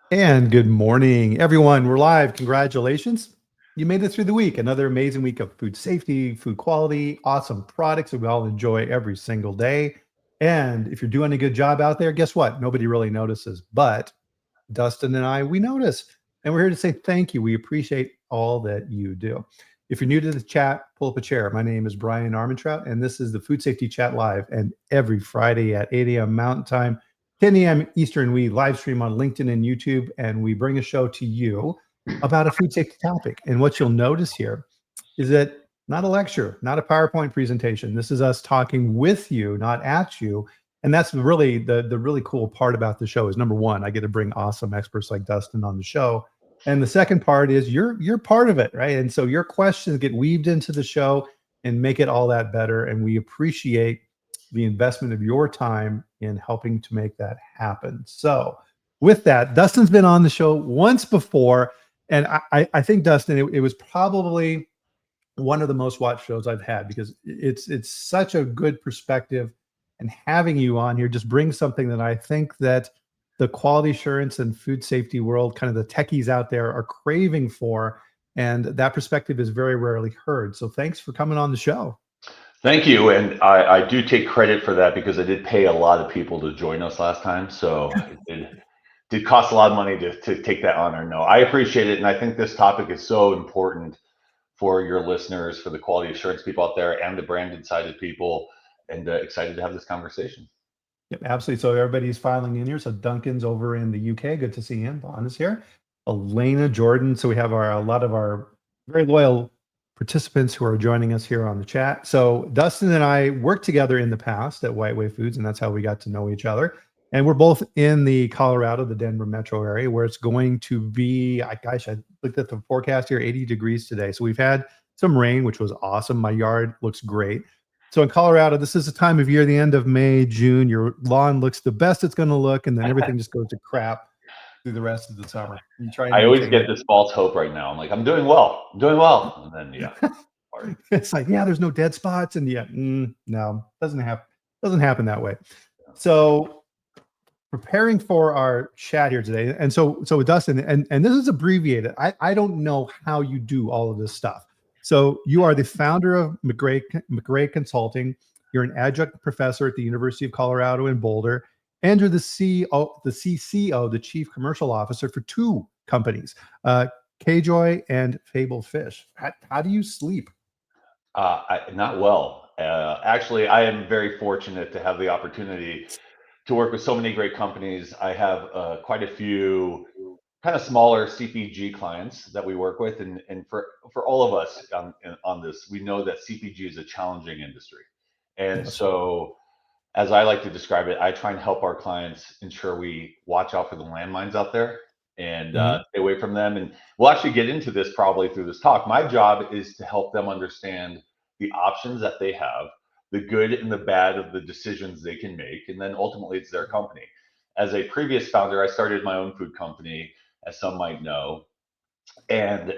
And good morning, everyone. We're live. Congratulations. You made it through the week. Another amazing week of food safety, food quality, awesome products that we all enjoy every single day. And if you're doing a good job out there, guess what? Nobody really notices. But Dustin and I, we notice. And we're here to say thank you. We appreciate all that you do. If you're new to the chat, pull up a chair. My name is Brian Armentrout, and this is the Food Safety Chat Live. And every Friday at 8 a.m. Mountain Time, 10 a.m. Eastern, we live stream on LinkedIn and YouTube, and we bring a show to you about a food safety topic. And what you'll notice here is that not a lecture, not a PowerPoint presentation. This is us talking with you, not at you. And that's really the really cool part about the show is number one, I get to bring awesome experts like Dustin on the show. And the second part is you're part of it, right? And so your questions get weaved into the show and make it all that better. And we appreciate the investment of your time in helping to make that happen. So with that, Dustin's been on the show once before. And I think, Dustin, it was probably one of the most watched shows I've had because it's such a good perspective, and having you on here just brings something that I think that the quality assurance and food safety world, kind of the techies out there, are craving for, and that perspective is very rarely heard. So thanks for coming on the show. Thank you, and I do take credit for that because I did pay a lot of people to join us last time, so it did cost a lot of money to take that honor. No, I appreciate it, and I think this topic is so important for your listeners, for the quality assurance people out there, and the branded sided people, and excited to have this conversation. Yep, absolutely. So everybody's filing in here. So Duncan's over in the UK. Good to see him. Vaughn is here. Elena, Jordan. So we have a lot of our very loyal participants who are joining us here on the chat. So Dustin and I worked together in the past at White Way Foods, and that's how we got to know each other. And we're both in the Colorado, the Denver metro area, where it's going to be, gosh, I looked at the forecast here, 80 degrees today. So we've had some rain, which was awesome. My yard looks great. So in Colorado, this is the time of year, the end of May, June, your lawn looks the best it's going to look, and then everything just goes to crap through the rest of the summer. You try and I always maintain get that. this false hope right now. I'm like, I'm doing well, and then yeah, sorry. It's like, yeah, there's no dead spots, and yeah, no, doesn't happen that way. So preparing for our chat here today, and so Dustin, and this is abbreviated. I don't know how you do all of this stuff. So you are the founder of McRae Consulting. You're an adjunct professor at the University of Colorado in Boulder, and you're the CCO, the Chief Commercial Officer for two companies, KJoy and Fable Fish. How do you sleep? Not well. Actually, I am very fortunate to have the opportunity to work with so many great companies. I have quite a few kind of smaller CPG clients that we work with, and for all of us on this, we know that CPG is a challenging industry, and Yes. so as I like to describe it, I try and help our clients ensure we watch out for the landmines out there and Mhm. stay away from them. And we'll actually get into this probably through this talk. My job is to help them understand the options that they have, the good and the bad of the decisions they can make, and then ultimately it's their company. As a previous founder, I started my own food company, as some might know. And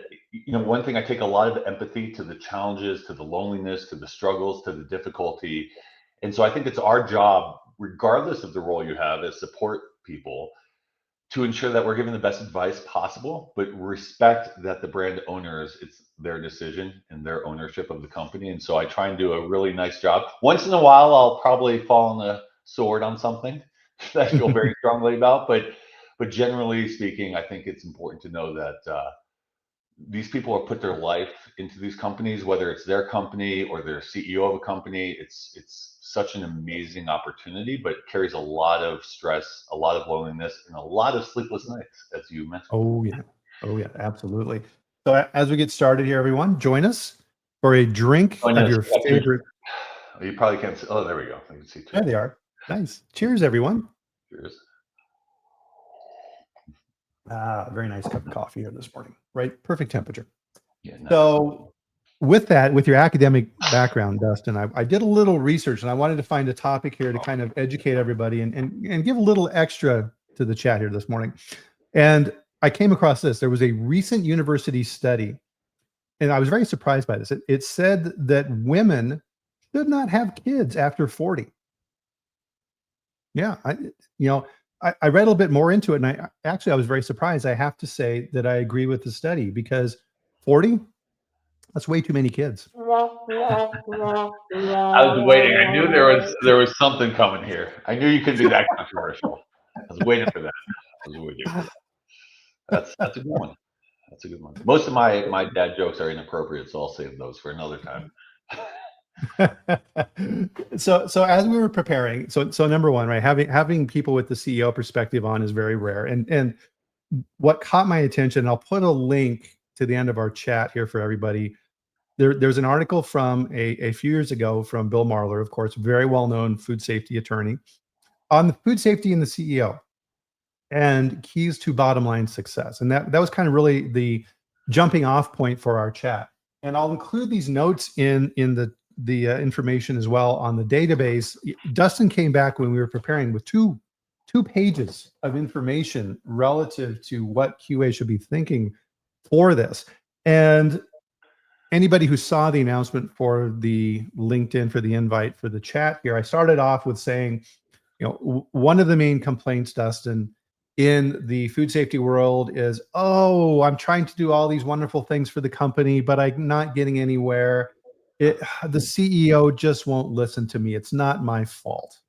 one thing, I take a lot of empathy to the challenges, to the loneliness, to the struggles, to the difficulty. And so I think it's our job, regardless of the role you have as support people, to ensure that we're giving the best advice possible, but respect that the brand owners, it's their decision and their ownership of the company. And so I try and do a really nice job. Once in a while, I'll probably fall on the sword on something that I feel very strongly about, but generally speaking, I think it's important to know that these people have put their life into these companies, whether it's their company or they're CEO of a company. It's such an amazing opportunity, but it carries a lot of stress, a lot of loneliness, and a lot of sleepless nights, as you mentioned. Oh yeah. Oh yeah, absolutely. So as we get started here, everyone, join us for a drink Oh, of yes, your we got two. favorite. You probably can't see. Oh, there we go. I can see There two. they are. Nice. Cheers, everyone. Cheers. Very nice cup of coffee here this morning. Right, perfect temperature. Yeah, nice. So with that, with your academic background, Dustin, I did a little research and I wanted to find a topic here to kind of educate everybody and give a little extra to the chat here this morning. And I came across this. There was a recent university study, and I was very surprised by this. It said that women should not have kids after 40. Yeah, you know, I read a little bit more into it, and I was very surprised. I have to say that I agree with the study, because 40, that's way too many kids. I was waiting. I knew there was something coming here. I knew you couldn't be that controversial. I was waiting for that. I was waiting for that. That's a good one. That's a good one. Most of my dad jokes are inappropriate, so I'll save those for another time. So as we were preparing, so number one, right, having people with the CEO perspective on is very rare. And what caught my attention, I'll put a link to the end of our chat here for everybody. There's an article from a few years ago from Bill Marler, of course, very well-known food safety attorney, on the food safety and the CEO and keys to bottom line success. And that was kind of really the jumping off point for our chat. And I'll include these notes in the information as well on the database. Dustin came back when we were preparing with two pages of information relative to what QA should be thinking for this. And anybody who saw the announcement for the LinkedIn, for the invite for the chat here, I started off with saying, one of the main complaints, Dustin, in the food safety world is, oh, I'm trying to do all these wonderful things for the company, but I'm not getting anywhere. The CEO just won't listen to me. It's not my fault.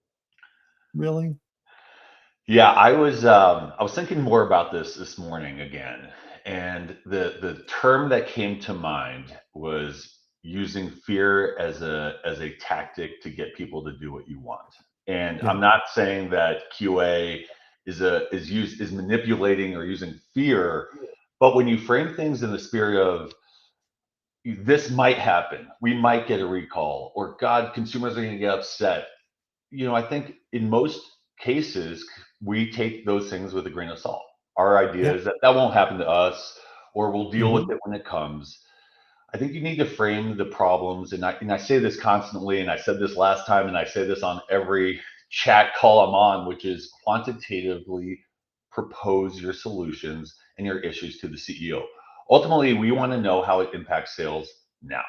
Really? Yeah, I was thinking more about this morning again, and the term that came to mind was using fear as a tactic to get people to do what you want. And Yeah. I'm not saying that QA is manipulating or using fear, but when you frame things in the spirit of this might happen, we might get a recall, or God, consumers are going to get upset. I think in most cases, we take those things with a grain of salt. Our idea Yeah. is that won't happen to us, or we'll deal with Mhm. it when it comes. I think you need to frame the problems, and I say this constantly, and I said this last time, and I say this on every chat call I'm on, which is quantitatively propose your solutions and your issues to the CEO. Ultimately, we want to know how it impacts sales now.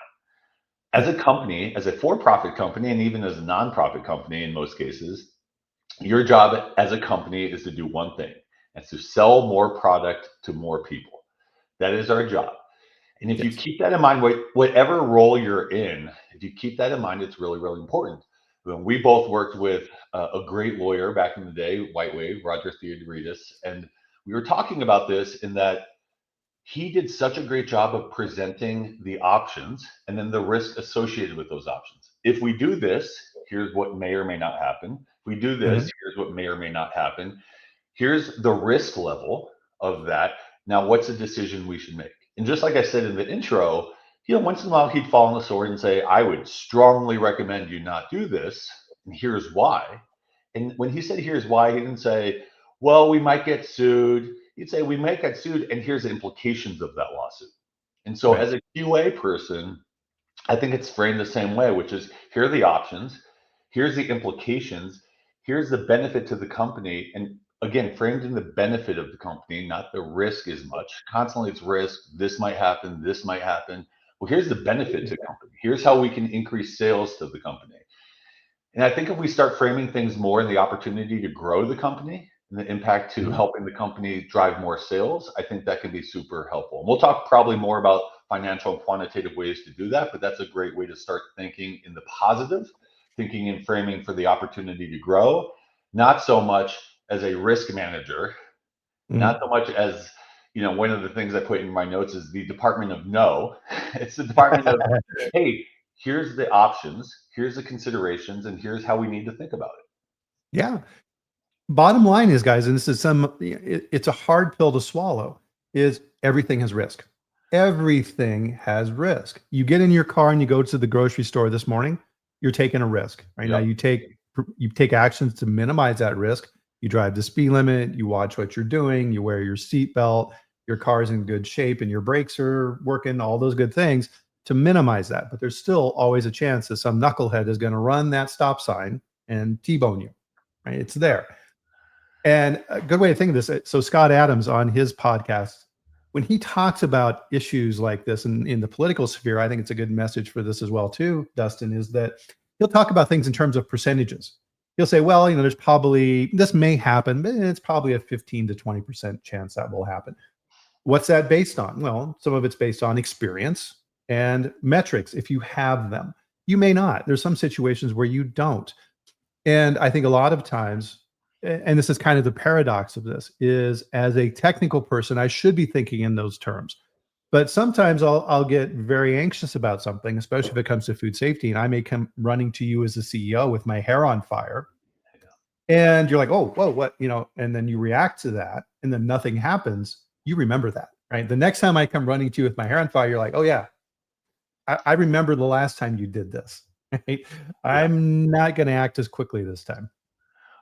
As Yeah. a company, as a for-profit company, and even as a nonprofit company in most cases, your job as a company is to do one thing. It's to sell more product to more people. That is our job. And if you Yes. keep that in mind, whatever role you're in, if you keep that in mind, it's really, really important. When we both worked with a great lawyer back in the day, White Wave, Roger Theodoridis, and we were talking about this in that he did such a great job of presenting the options and then the risk associated with those options. If we do this, here's what may or may not happen. If we do this, Mhm. here's what may or may not happen. Here's the risk level of that. Now, what's the decision we should make? And just like I said in the intro, once in a while he'd fall on the sword and say, I would strongly recommend you not do this. And here's why. And when he said, here's why, he didn't say, well, we might get sued. He'd say, we might get sued, and here's the implications of that lawsuit. And so, Right. as a QA person, I think it's framed the same way, which is here are the options, here's the implications, here's the benefit to the company. And again, framed in the benefit of the company, not the risk as much. Constantly it's risk, this might happen, this might happen. Well, here's the benefit to the company. Here's how we can increase sales to the company. And I think if we start framing things more in the opportunity to grow the company and the impact to Mhm. helping the company drive more sales, I think that can be super helpful. And we'll talk probably more about financial and quantitative ways to do that, but that's a great way to start thinking in the positive, thinking and framing for the opportunity to grow, not so much as a risk manager, not Mhm. so much as, one of the things I put in my notes is the department of no. It's the department of, hey, here's the options, here's the considerations, and here's how we need to think about it. Yeah. Bottom line is, guys, and this is it's a hard pill to swallow, is everything has risk. Everything has risk. You get in your car and you go to the grocery store this morning, you're taking a risk. Right now, Yep. you take actions to minimize that risk. You drive the speed limit, you watch what you're doing, you wear your seatbelt, your car's in good shape, and your brakes are working, all those good things to minimize that. But there's still always a chance that some knucklehead is going to run that stop sign and T-bone you. Right? It's there. And a good way to think of this, so Scott Adams on his podcast, when he talks about issues like this in the political sphere, I think it's a good message for this as well too, Dustin, is that he'll talk about things in terms of percentages. he'll say, well, there's probably, this may happen, but it's probably a 15 to 20% chance that will happen. What's that based on? Well, some of it's based on experience and metrics if you have them. You may not. There's some situations where you don't. And I think a lot of times, and this is kind of the paradox of this, is as a technical person, I should be thinking in those terms. But sometimes I'll get very anxious about something, especially if it comes to food safety, and I may come running to you as a CEO with my hair on fire, and you're like, "Oh, whoa, what?" And then you react to that, and then nothing happens. You remember that, right? The next time I come running to you with my hair on fire, you're like, "Oh yeah, I remember the last time you did this." Right? Yeah. I'm not going to act as quickly this time.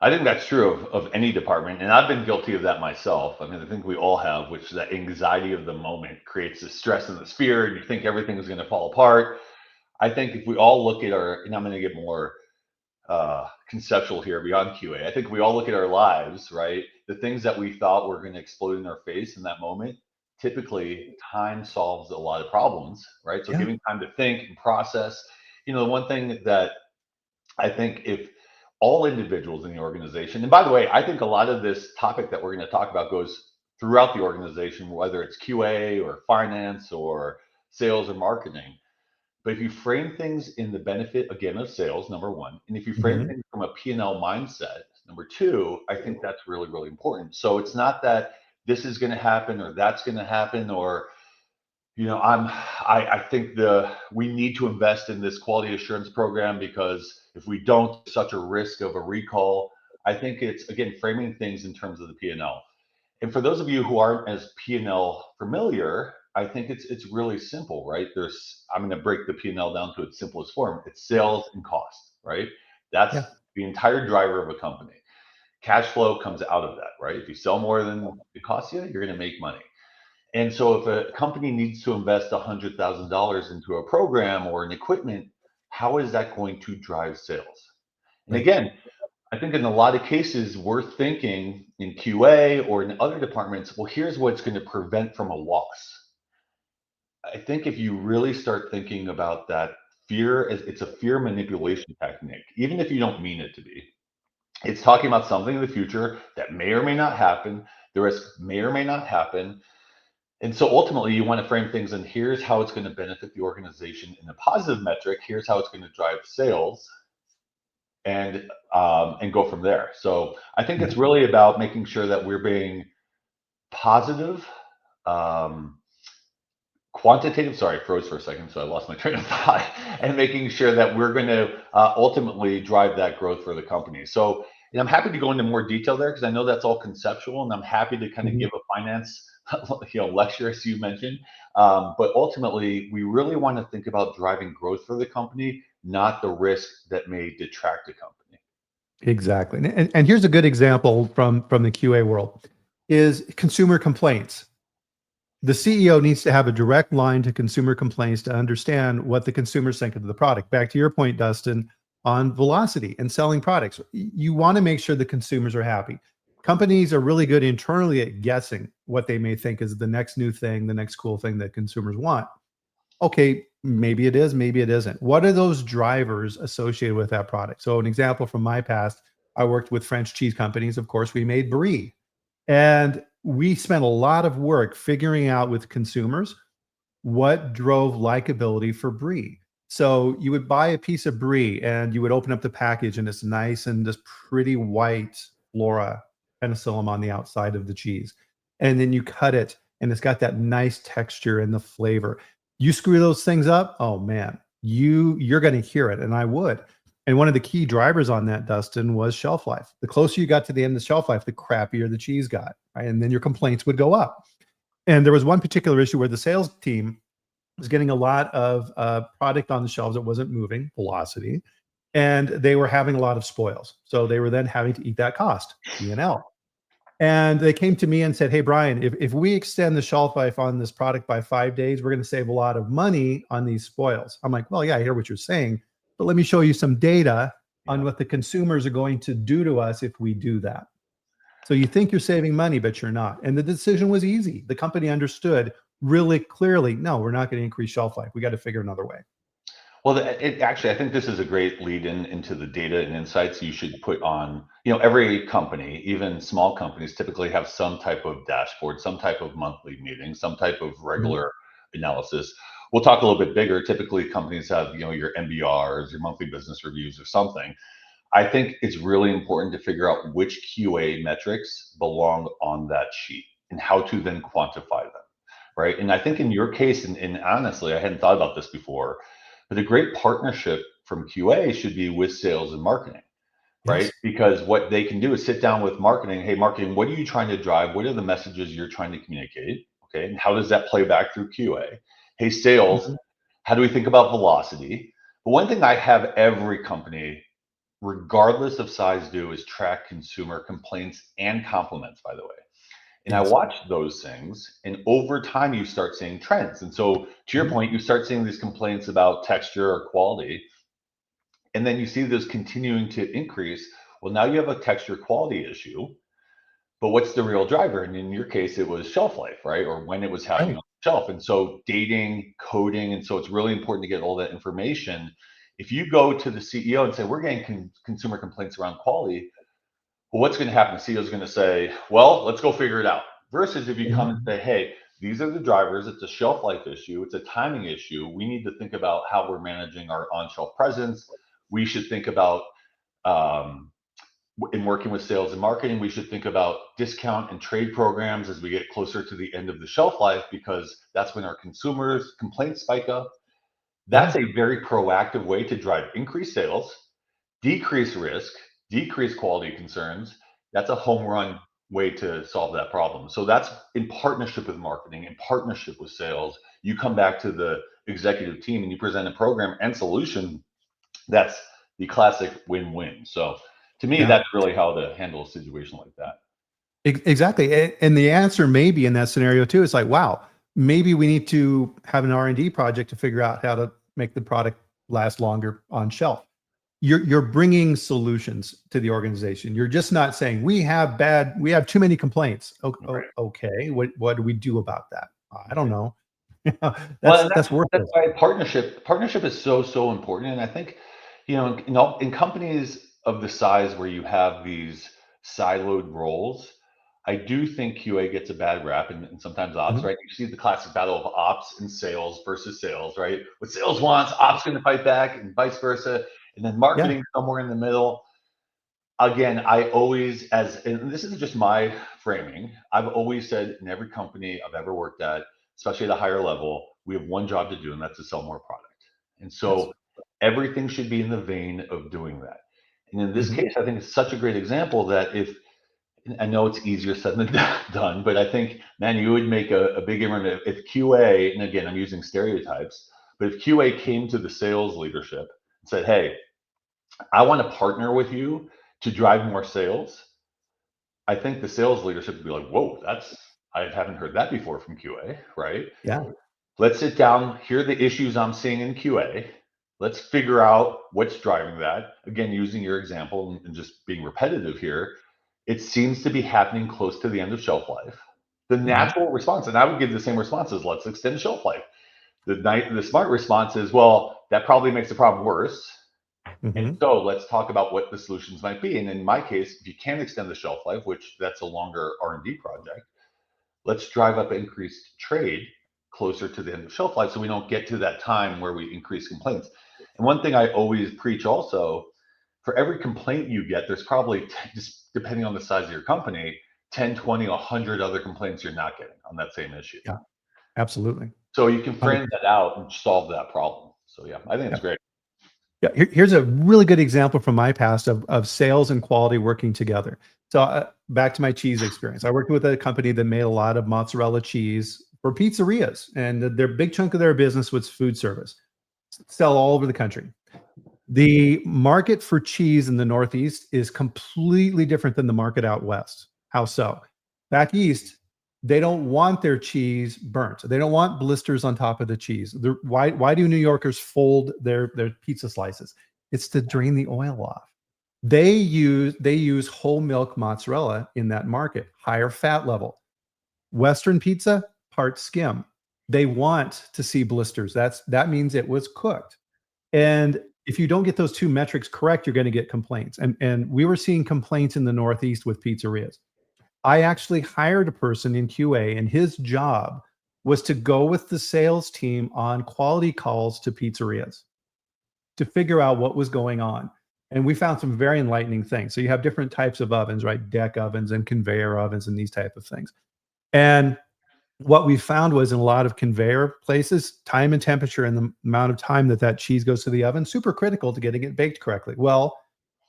I think that's true of any department, and I've been guilty of that myself. I mean, I think we all have, which that anxiety of the moment creates this stress and this fear, and you think everything is going to fall apart. I think if we all look at our, and I'm going to get more conceptual here beyond QA. I think we all look at our lives, right? The things that we thought were going to explode in our face in that moment. Typically, time solves a lot of problems, right? So Yeah. giving time to think and process. The one thing that I think if all individuals in the organization, and by the way, I think a lot of this topic that we're going to talk about goes throughout the organization, whether it's QA or finance or sales or marketing. But if you frame things in the benefit again of sales, number one, and if you frame Mhm. things from a P&L mindset, number two, I think that's really, really important. So it's not that this is going to happen or that's going to happen or I think we need to invest in this quality assurance program because if we don't, such a risk of a recall. I think it's again framing things in terms of the P&L. And for those of you who aren't as P&L familiar, I think it's really simple, right? I'm going to break the P&L down to its simplest form. It's sales and cost, right? That's Yeah. the entire driver of a company. Cash flow comes out of that, right? If you sell more than it costs you, you're going to make money. And so if a company needs to invest $100,000 into a program or an equipment, how is that going to drive sales? And Right. again, I think in a lot of cases, we're thinking in QA or in other departments, well, here's what's going to prevent from a loss. I think if you really start thinking about that fear, it's a fear manipulation technique, even if you don't mean it to be. It's talking about something in the future that may or may not happen. The risk may or may not happen. And so ultimately, you want to frame things and here's how it's going to benefit the organization in a positive metric. Here's how it's going to drive sales, and go from there. So I think Yeah. it's really about making sure that we're being positive, um, quantitative. Sorry, I froze for a second, so I lost my train of thought. And making sure that we're going to ultimately drive that growth for the company. So, and I'm happy to go into more detail there because I know that's all conceptual, and I'm happy to kind of Mhm. give a finance lecture as you mentioned. But ultimately, we really want to think about driving growth for the company, not the risk that may detract the company. Exactly. And here's a good example from the QA world is consumer complaints. The CEO needs to have a direct line to consumer complaints to understand what the consumers think of the product. Back to your point, Dustin, on velocity and selling products. You want to make sure the consumers are happy. Companies are really good internally at guessing what they may think is the next new thing, the next cool thing that consumers want. Okay, maybe it is, maybe it isn't. What are those drivers associated with that product? So, an example from my past, I worked with French cheese companies. Of course, we made brie. And we spent a lot of work figuring out with consumers what drove likability for brie. So you would buy a piece of brie and you would open up the package and it's nice and this pretty white flora penicillin on the outside of the cheese. And then you cut it and it's got that nice texture and the flavor. You screw those things up, oh man, you're going to hear it and I would. And one of the key drivers on that, Dustin, was shelf life. The closer you got to the end of the shelf life, the crappier the cheese got, right? And then your complaints would go up. And there was one particular issue where the sales team was getting a lot of product on the shelves that wasn't moving, velocity, and they were having a lot of spoils. So they were then having to eat that cost, P&L. And they came to me and said, "Hey, Brian, if we extend the shelf life on this product by 5 days, we're going to save a lot of money on these spoils." I'm like, "Well, yeah, I hear what you're saying, but let me show you some data on Yeah. what the consumers are going to do to us if we do that." So you think you're saving money, but you're not. And the decision was easy. The company understood really clearly, no, we're not going to increase shelf life. We got to figure another way. Well, actually, I think this is a great lead in into the data and insights you should put on. Every company, even small companies, typically have some type of dashboard, some type of monthly meeting, some type of Mhm. regular analysis. We'll talk a little bit bigger. Typically, companies have, your MBRs, your monthly business reviews, or something. I think it's really important to figure out which QA metrics belong on that sheet and how to then quantify them, right? And I think in your case, and honestly, I hadn't thought about this before, but a great partnership from QA should be with sales and marketing, right? Yes. Because what they can do is sit down with marketing. Hey, marketing, what are you trying to drive? What are the messages you're trying to communicate? Okay. And how does that play back through QA? Hey, sales, Mhm. how do we think about velocity? But one thing I have every company, regardless of size, do is track consumer complaints and compliments, by the way. And I Yes. watched those things, and over time, you start seeing trends. And so, to your Mhm. point, you start seeing these complaints about texture or quality, and then you see those continuing to increase. Well, now you have a texture quality issue, but what's the real driver? And in your case, it was shelf life, right? Or when it was happening Right. on the shelf. And so, dating, coding, and so it's really important to get all that information. If you go to the CEO and say, we're getting consumer complaints around quality, well, what's going to happen? The CEO is going to say, well, let's go figure it out. Versus if you come and Mhm. say, hey, these are the drivers, it's a shelf life issue, it's a timing issue. We need to think about how we're managing our on shelf presence. We should think about, um, in working with sales and marketing, we should think about discount and trade programs as we get closer to the end of the shelf life, because that's when our consumers' complaints spike up. That's Yeah. a very proactive way to drive increased sales, decrease risk, decrease quality concerns. That's a home run way to solve that problem. So that's in partnership with marketing, in partnership with sales. You come back to the executive team and you present a program and solution. That's the classic win-win. So to me, Yeah. that's really how to handle a situation like that. Exactly. And the answer maybe in that scenario too is like, wow, maybe we need to have an R&D project to figure out how to make the product last longer on shelf. You're bringing solutions to the organization. You're just not saying we have too many complaints. Right. Okay, what do we do about that? I don't know. Well, that's and that's that's worthless. why partnership is so important. And I think, in companies of the size where you have these siloed roles, I do think QA gets a bad rap, and sometimes ops, Mhm. right? You see the classic battle of ops and sales versus sales, right? What sales wants, ops going to fight back, and vice versa. And then Yeah. marketing somewhere in the middle. Again, I always, and this isn't just my framing, I've always said in every company I've ever worked at, especially at a higher level, we have one job to do, and that's to sell more product. And Yes. so everything should be in the vein of doing that. And in this Mhm. case, I think it's such a great example that if, I know it's easier said than done, but I think, man, you would make a big improvement if QA, and again, I'm using stereotypes, but if QA came to the sales leadership and said, hey, I want to partner with you to drive more sales. I think the sales leadership would be like, whoa, I haven't heard that before from QA, right? Yeah. Let's sit down. Here are the issues I'm seeing in QA. Let's figure out what's driving that. Again, using your example and just being repetitive here, it seems to be happening close to the end of shelf life. The Mhm. natural response, and I would give the same response, is let's extend shelf life. The smart response is, well, that probably makes the problem worse. And Mhm. so let's talk about what the solutions might be. And in my case, if you can extend the shelf life, which that's a longer R&D project, let's drive up increased trade closer to the end of shelf life so we don't get to that time where we increase complaints. And one thing I always preach also, for every complaint you get, there's probably, just depending on the size of your company, 10, 20, 100 other complaints you're not getting on that same issue. Yeah. Absolutely. So you can frame 100%. that out and solve that problem. So yeah, I think it's great. Yeah, here's a really good example from my past of sales and quality working together. So back to my cheese experience. I worked with a company that made a lot of mozzarella cheese for pizzerias, and their big chunk of their business was food service, sell all over the country. The market for cheese in the Northeast is completely different than the market out west. How so? Back east, they don't want their cheese burnt. They don't want blisters on top of the cheese. Why do New Yorkers fold their pizza slices? It's to drain the oil off. They use whole milk mozzarella in that market, higher fat level. Western pizza, part skim. They want to see blisters. That means it was cooked. And if you don't get those two metrics correct, you're going to get complaints. And we were seeing complaints in the Northeast with pizzerias. I actually hired a person in QA, and his job was to go with the sales team on quality calls to pizzerias to figure out what was going on. And we found some very enlightening things. So you have different types of ovens, right? Deck ovens and conveyor ovens and these type of things. And what we found was in a lot of conveyor places, time and temperature and the amount of time that that cheese goes to the oven, super critical to getting it baked correctly. Well,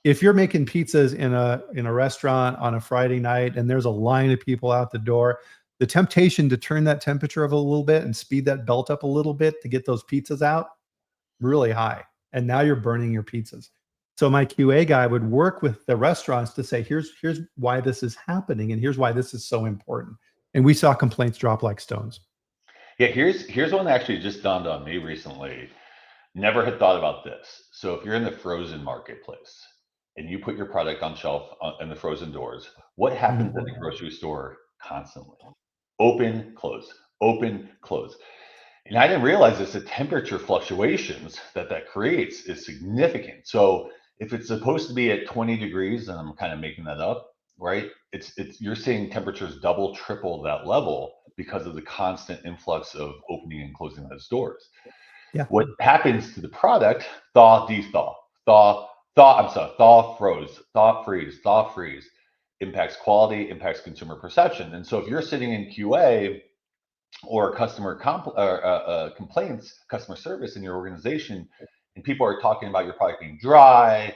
if you're making pizzas in a restaurant on a Friday night and there's a line of people out the door, the temptation to turn that temperature up a little bit and speed that belt up a little bit to get those pizzas out really high. And now you're burning your pizzas. So my QA guy would work with the restaurants to say, here's why this is happening and here's why this is so important. And we saw complaints drop like stones. Yeah, here's one that actually just dawned on me recently. Never had thought about this. So if you're in the frozen marketplace and you put your product on shelf in the frozen doors, what happens at the grocery store constantly? Open, close, open, close. And I didn't realize this, the temperature fluctuations that creates is significant. So if it's supposed to be at 20 degrees, and I'm kind of making that up, right? It's you're seeing temperatures double, triple that level because of the constant influx of opening and closing those doors. Yeah. What happens to the product? Thaw, dethaw, thaw, I'm sorry, thaw, froze, thaw, freeze, impacts quality, impacts consumer perception. And so if you're sitting in QA or complaints, customer service in your organization, and people are talking about your product being dry,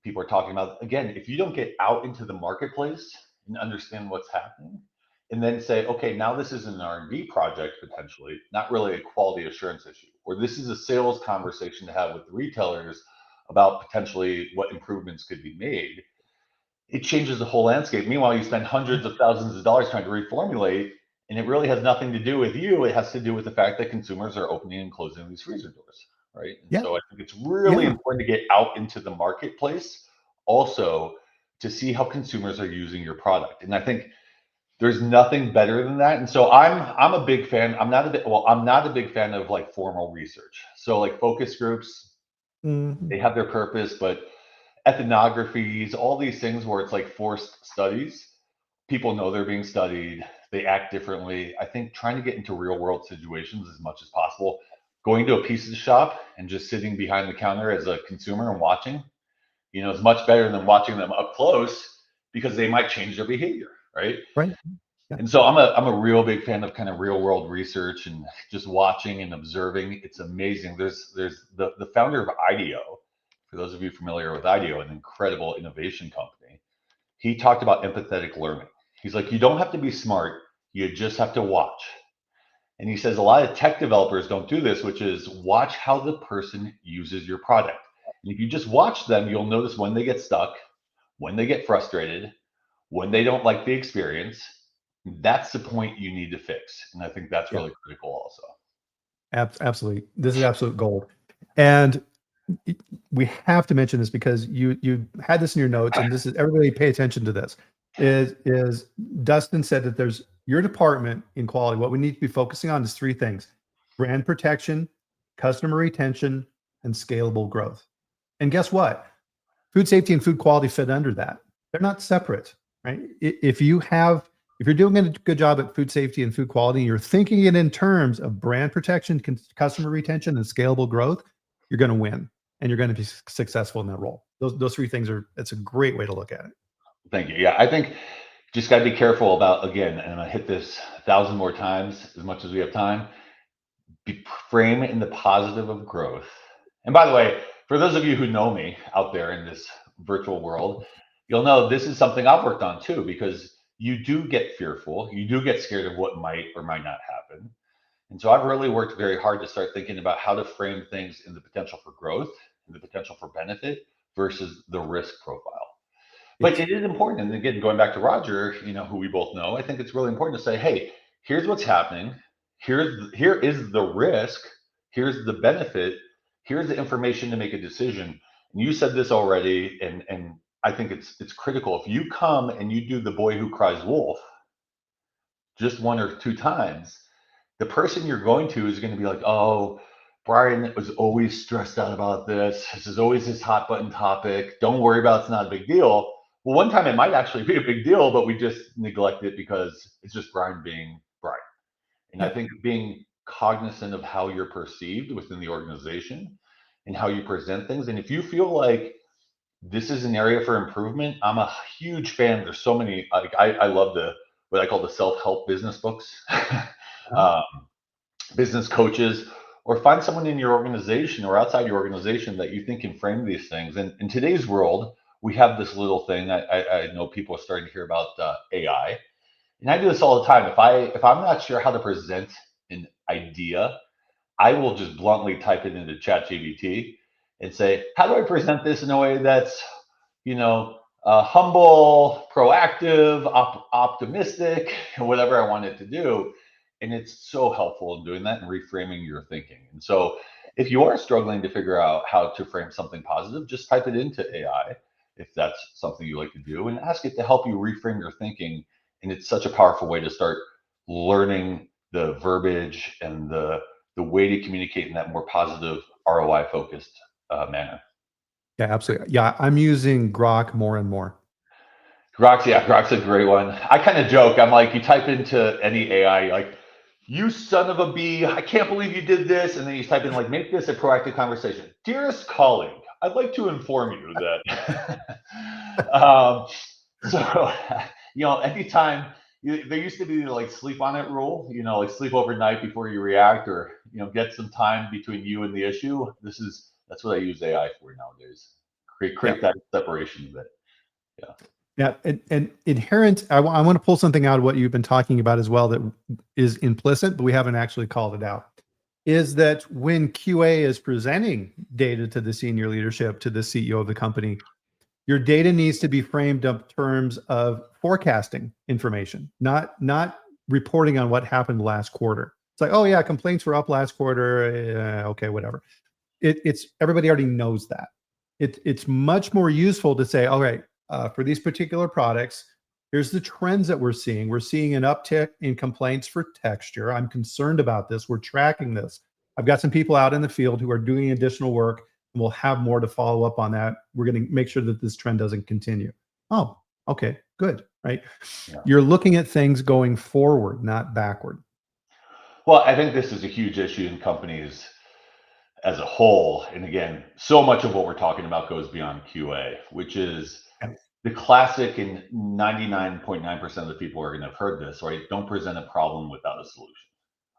people are talking about, again, if you don't get out into the marketplace and understand what's happening, and then say, okay, now this is an R&D project potentially, not really a quality assurance issue, or this is a sales conversation to have with the retailers about potentially what improvements could be made, it changes the whole landscape. Meanwhile, you spend hundreds of thousands of dollars trying to reformulate, and it really has nothing to do with you. It has to do with the fact that consumers are opening and closing these freezer doors, right? And Yeah. so I think it's really Yeah. important to get out into the marketplace also to see how consumers are using your product. And I think there's nothing better than that. And so I'm a big fan. I'm not a big fan of like formal research. So like focus groups, Mhm. they have their purpose, but ethnographies, all these things where it's like forced studies, people know they're being studied, they act differently. I think trying to get into real world situations as much as possible, going to a pizza shop and just sitting behind the counter as a consumer and watching, is much better than watching them up close because they might change their behavior, right? Right. Yeah. And so I'm a real big fan of kind of real world research and just watching and observing. It's amazing. There's the founder of IDEO, for those of you familiar with IDEO, an incredible innovation company. He talked about empathetic learning. He's like, you don't have to be smart, you just have to watch. And he says a lot of tech developers don't do this, which is watch how the person uses your product. And if you just watch them, you'll notice when they get stuck, when they get frustrated, when they don't like the experience. That's the point you need to fix. And I think that's Yeah. really critical also. Absolutely. This is absolute gold. And we have to mention this because you had this in your notes, and this is everybody pay attention to this. Is Dustin said that there's your department in quality. What we need to be focusing on is three things: brand protection, customer retention, and scalable growth. And guess what? Food safety and food quality fit under that. They're not separate, right? If you're doing a good job at food safety and food quality, and you're thinking it in terms of brand protection, customer retention, and scalable growth, you're going to win and you're going to be successful in that role. Those three things it's a great way to look at it. Thank you. Yeah, I think just got to be careful about, again, and I hit this 1,000 more times as much as we have time, frame it in the positive of growth. And by the way, for those of you who know me out there in this virtual world, you'll know this is something I've worked on too, because you do get fearful, you do get scared of what might or might not happen. And so I've really worked very hard to start thinking about how to frame things in the potential for growth and the potential for benefit versus the risk profile. But It's it is important. And again, going back to Roger, who we both know, I think it's really important to say, hey, here's what's happening. Here is the risk. Here's the benefit. Here's the information to make a decision. And you said this already, and I think it's critical. If you come and you do the boy who cries wolf just one or two times, the person you're going to is going to be like, oh, Brian was always stressed out about this. This is always his hot button topic. Don't worry about it. It's not a big deal. Well, one time it might actually be a big deal, but we just neglect it because it's just Brian being Brian. And I Yeah. think being cognizant of how you're perceived within the organization and how you present things. And if you feel like this is an area for improvement, I'm a huge fan. There's so many, like, I love the, what I call the self-help business books, Uh-huh. um, business coaches, or find someone in your organization or outside your organization that you think can frame these things. And in today's world, we have this little thing. I know people are starting to hear about AI, and I do this all the time. If I'm not sure how to present an idea, I will just bluntly type it into ChatGPT and say, how do I present this in a way that's, humble, proactive, optimistic, whatever I want it to do. And it's so helpful in doing that and reframing your thinking. And so if you are struggling to figure out how to frame something positive, just type it into AI if that's something you like to do and ask it to help you reframe your thinking. And it's such a powerful way to start learning the verbiage and the way to communicate in that more positive ROI focused manner. Yeah, absolutely. Yeah, I'm using Grok more and more. Grok's a great one. I kind of joke. I'm like, you type into any AI, like, you son of a bee, I can't believe you did this. And then you type in, like, make this a proactive conversation. Dearest colleague, I'd like to inform you that. So, anytime there used to be like sleep on it rule, like sleep overnight before you react, or, get some time between you and the issue. That's what I use AI for nowadays. Yeah. Create that separation a bit. Yeah. Yeah, and inherent. I want to pull something out of what you've been talking about as well that is implicit, but we haven't actually called it out. Is that when QA is presenting data to the senior leadership, to the CEO of the company, your data needs to be framed in terms of forecasting information, not reporting on what happened last quarter. It's like, oh yeah, complaints were up last quarter. Okay, whatever. It's everybody already knows that. It's much more useful to say, all right, for these particular products, here's the trends that we're seeing. We're seeing an uptick in complaints for texture. I'm concerned about this. We're tracking this. I've got some people out in the field who are doing additional work, and we'll have more to follow up on that. We're going to make sure that this trend doesn't continue. Oh, okay, good, right? Yeah. You're looking at things going forward, not backward. Well, I think this is a huge issue in companies as a whole. And again, so much of what we're talking about goes beyond QA, which is Yeah. the classic, and 99.9% of the people are going to have heard this, right? Don't present a problem without a solution,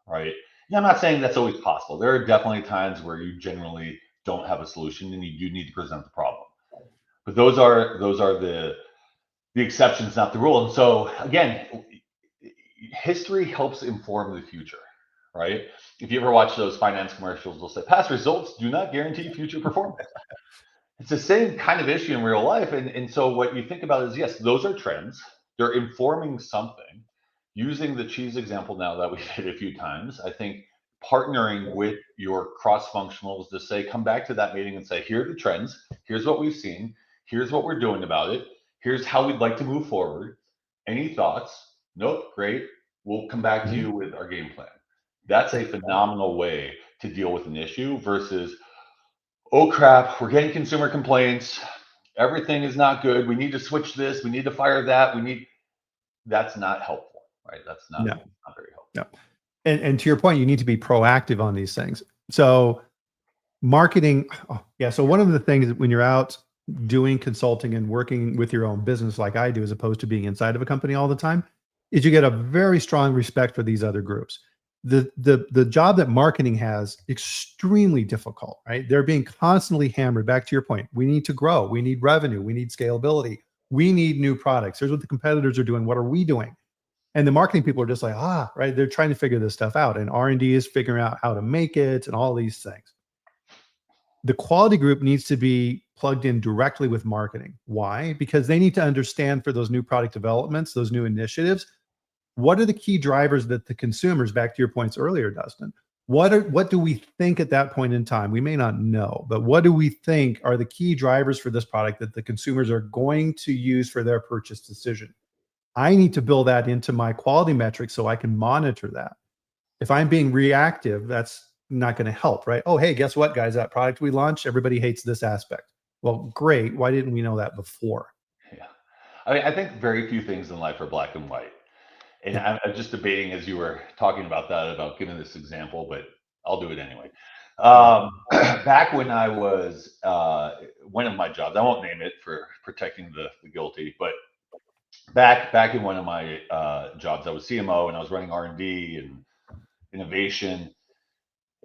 right? And I'm not saying that's always possible. There are definitely times where you generally don't have a solution and you do need to present the problem. But those are the exceptions, not the rule. And so again, history helps inform the future, right? If you ever watch those finance commercials, they'll say past results do not guarantee future performance. It's the same kind of issue in real life. And so what you think about is, yes, those are trends. They're informing something. Using the cheese example now that we've hit a few times, I think partnering with your cross functionals to say, come back to that meeting and say, here are the trends. Here's what we've seen. Here's what we're doing about it. Here's how we'd like to move forward. Any thoughts? Nope, great. We'll come back to you with our game plan. That's a phenomenal way to deal with an issue versus, oh crap, we're getting consumer complaints. Everything is not good. We need to switch this. We need to fire that. That's not helpful, right? That's No, not very helpful. no. And to your point, you need to be proactive on these things. So marketing, yeah. So one of the things when you're out doing consulting and working with your own business like I do, as opposed to being inside of a company all the time, is you get a very strong respect for these other groups. The job that marketing has extremely difficult, right? They're being constantly hammered. Back to your point, we need to grow, we need revenue, we need scalability, we need new products. Here's what the competitors are doing. What are we doing? And the marketing people are just like, right. They're trying to figure this stuff out, and R&D is figuring out how to make it and all these things. The quality group needs to be plugged in directly with marketing. Why? Because they need to understand for those new product developments, those new initiatives, what are the key drivers that the consumers, back to your points earlier, Dustin, what do we think at that point in time? We may not know, but what do we think are the key drivers for this product that the consumers are going to use for their purchase decision? I need to build that into my quality metrics so I can monitor that. If I'm being reactive, that's not going to help, right? Oh, hey, guess what, guys? That product we launched, everybody hates this aspect. Well, great. Why didn't we know that before? Yeah. I mean, I think very few things in life are black and white. And Yeah. I'm just debating as you were talking about that, about giving this example, but I'll do it anyway. Yeah. Back when I was one of my jobs, I won't name it for protecting the guilty, but back in one of my jobs, I was CMO and I was running R&D and innovation,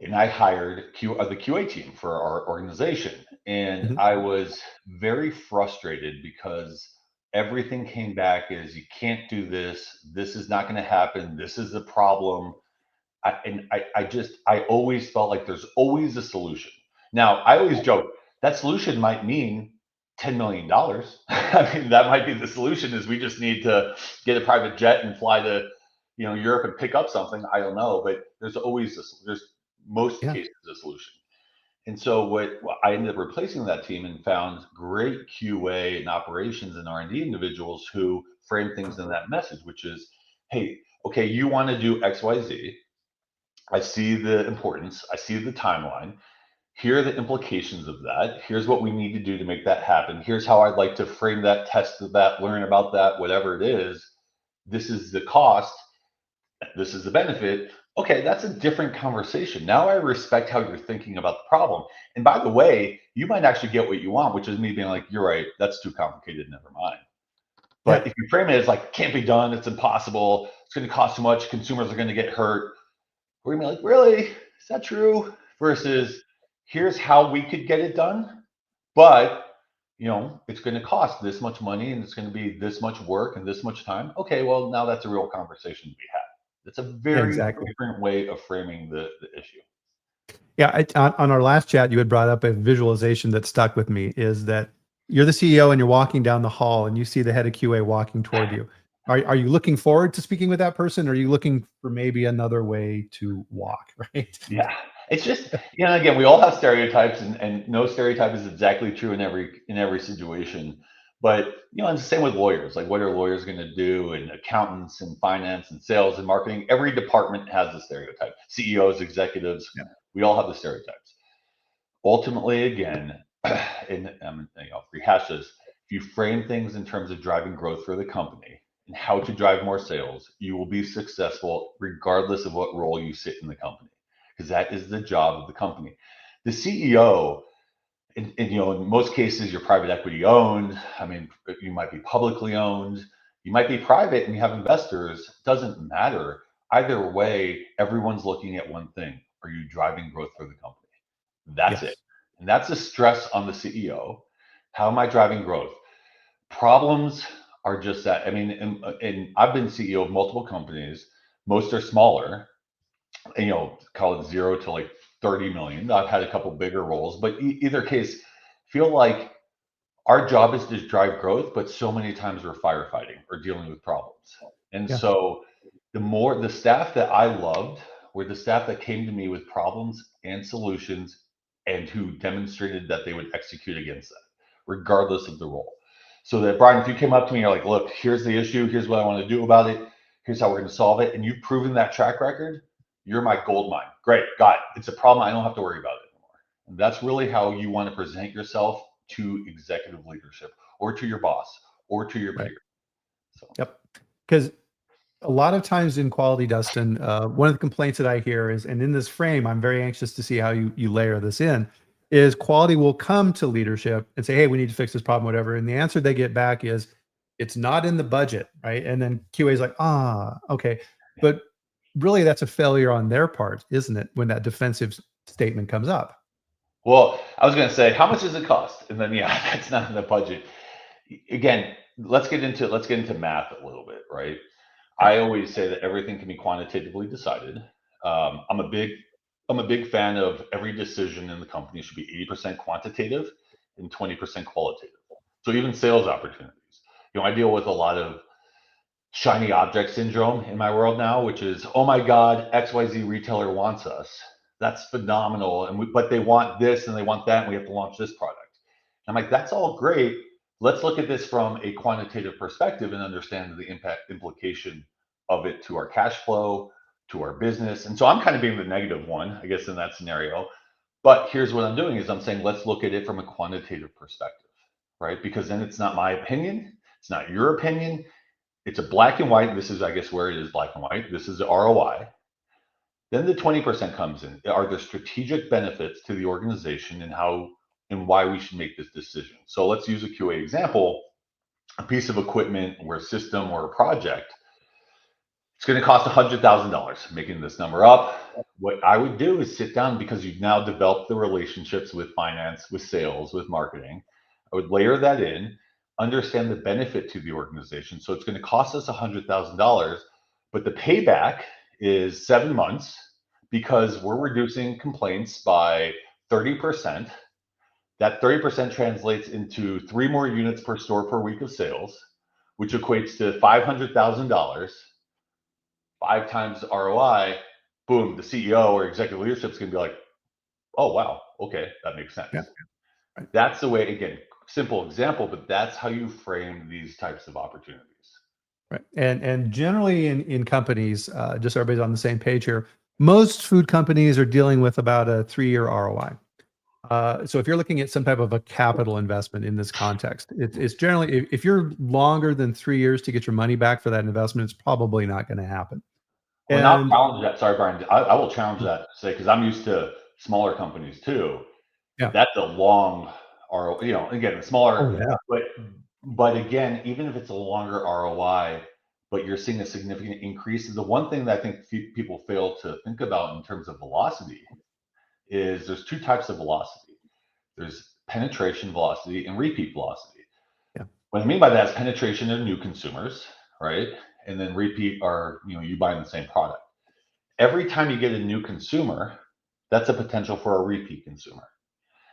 and I hired the QA team for our organization. And Mhm. I was very frustrated because everything came back as you can't do this. This is not going to happen. This is the problem. I always felt like there's always a solution. Now, I always joke that solution might mean $10 million. I mean, that might be the solution is we just need to get a private jet and fly to, Europe and pick up something. I don't know, but there's most Yeah. cases a solution. And so I ended up replacing that team and found great QA and operations and R&D individuals who frame things in that message, which is, hey, okay, you want to do XYZ. I see the importance. I see the timeline. Here are the implications of that. Here's what we need to do to make that happen. Here's how I'd like to frame that, test that, learn about that, whatever it is. This is the cost. This is the benefit. Okay, that's a different conversation. Now I respect how you're thinking about the problem. And by the way, you might actually get what you want, which is me being like, you're right, that's too complicated, never mind. Yeah. But if you frame it as like, can't be done, it's impossible, it's going to cost too much, consumers are going to get hurt, we're gonna be like, really? Is that true? Versus here's how we could get it done, but it's going to cost this much money and it's going to be this much work and this much time. Okay, well, now that's a real conversation to be had. It's a Yeah, very exactly. different way of framing the issue. Yeah, on our last chat, you had brought up a visualization that stuck with me is that you're the CEO and you're walking down the hall and you see the head of QA walking toward you. Are you looking forward to speaking with that person? Or are you looking for maybe another way to walk, right? Yeah. It's just, again, we all have stereotypes and no stereotype is exactly true in every situation. But it's the same with lawyers. Like what are lawyers going to do and accountants and finance and sales and marketing? Every department has a stereotype. CEOs, executives, Yeah. we all have the stereotypes. Ultimately, again, rehash this. If you frame things in terms of driving growth for the company and how to drive more sales, you will be successful regardless of what role you sit in the company, because that is the job of the company. The CEO, in most cases, you're private equity owned. I mean, you might be publicly owned. You might be private and you have investors. Doesn't matter. Either way, everyone's looking at one thing: are you driving growth for the company? That's it. Yes. And that's the stress on the CEO. How am I driving growth? Problems are just that. I mean, and I've been CEO of multiple companies. Most are smaller, and, call it 0 to like 30 million. I've had a couple bigger roles, but either case, feel like our job is to drive growth, but so many times we're firefighting or dealing with problems. And Yeah. so the staff that I loved were the staff that came to me with problems and solutions and who demonstrated that they would execute against that, regardless of the role. So that, Brian, if you came up to me, you're like, look, here's the issue, here's what I want to do about it, here's how we're going to solve it, and you've proven that track record, you're my gold mine. Great, got it. It's a problem I don't have to worry about it anymore. And that's really how you want to present yourself to executive leadership or to your boss or to your Right. peer. So Yep. Because a lot of times in quality, Dustin, one of the complaints that I hear is, and in this frame, I'm very anxious to see how you layer this in, is quality will come to leadership and say, hey, we need to fix this problem, whatever. And the answer they get back is, it's not in the budget, right? And then QA is like, okay. But really, that's a failure on their part, isn't it? When that defensive statement comes up. well, I was going to say, how much does it cost? And then, yeah, that's not in the budget. Again, let's get into math a little bit, right? Yeah. I always say that everything can be quantitatively decided. I'm a big fan of every decision in the company should be 80% quantitative and 20% qualitative. So even sales opportunities. I deal with a lot of shiny object syndrome in my world now, which is, oh my God, XYZ retailer wants us. That's phenomenal. But they want this and they want that, and we have to launch this product. I'm like, that's all great. Let's look at this from a quantitative perspective and understand the implication of it to our cash flow, to our business. And so I'm kind of being the negative one, I guess, in that scenario. But here's what I'm doing is I'm saying, let's look at it from a quantitative perspective, right? Because then it's not my opinion. It's not your opinion. It's a black and white. This is, I guess, where it is black and white. This is the ROI. Then the 20% comes in. Are there strategic benefits to the organization and how and why we should make this decision? So let's use a QA example. A piece of equipment or a system or a project, it's going to cost $100,000, making this number up. What I would do is sit down, because you've now developed the relationships with finance, with sales, with marketing. I would layer that in, understand the benefit to the organization. So it's going to cost us $100,000, but the payback is 7 months because we're reducing complaints by 30%. That 30% translates into 3 more units per store per week of sales, which equates to $500,000, 5 times ROI. Boom, the CEO or executive leadership is going to be like, oh, wow, okay, that makes sense. Yeah. Right. That's the way, again, simple example, but that's how you frame these types of opportunities. Right. And generally in companies, just so everybody's on the same page here, most food companies are dealing with about a 3-year ROI. So if you're looking at some type of a capital investment in this context, it's generally, if you're longer than 3 years to get your money back for that investment, it's probably not going to happen. Well, and I'll And challenge that. Sorry, Brian. I will challenge that, say, because I'm used to smaller companies too. yeah. That's a long ROI. Again, Oh smaller, yeah. but again, even if it's a longer ROI, but you're seeing a significant increase. The one thing that I think people fail to think about in terms of velocity is there's 2 types of velocity. There's penetration velocity and repeat velocity. Yeah. What I mean by that is penetration of new consumers, right? And then repeat are, you buying the same product. Every time you get a new consumer, that's a potential for a repeat consumer.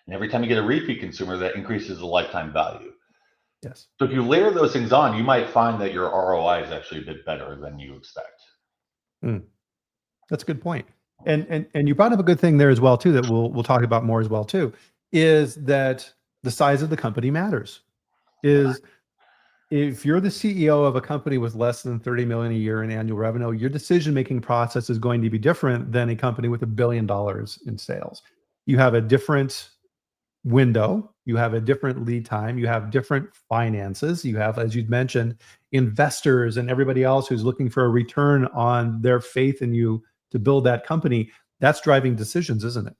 And every time you get a repeat consumer, that increases the lifetime value. Yes. So if you layer those things on, you might find that your ROI is actually a bit better than you expect. Mm, that's a good point. And you brought up a good thing there as well too, that we'll talk about more as well too, is that the size of the company matters. Is if you're the CEO of a company with less than 30 million a year in annual revenue, your decision-making process is going to be different than a company with $1 billion in sales. You have a different window, you have a different lead time, you have different finances, you have, as you'd mentioned, investors and everybody else who's looking for a return on their faith in you to build that company. That's driving decisions, isn't it?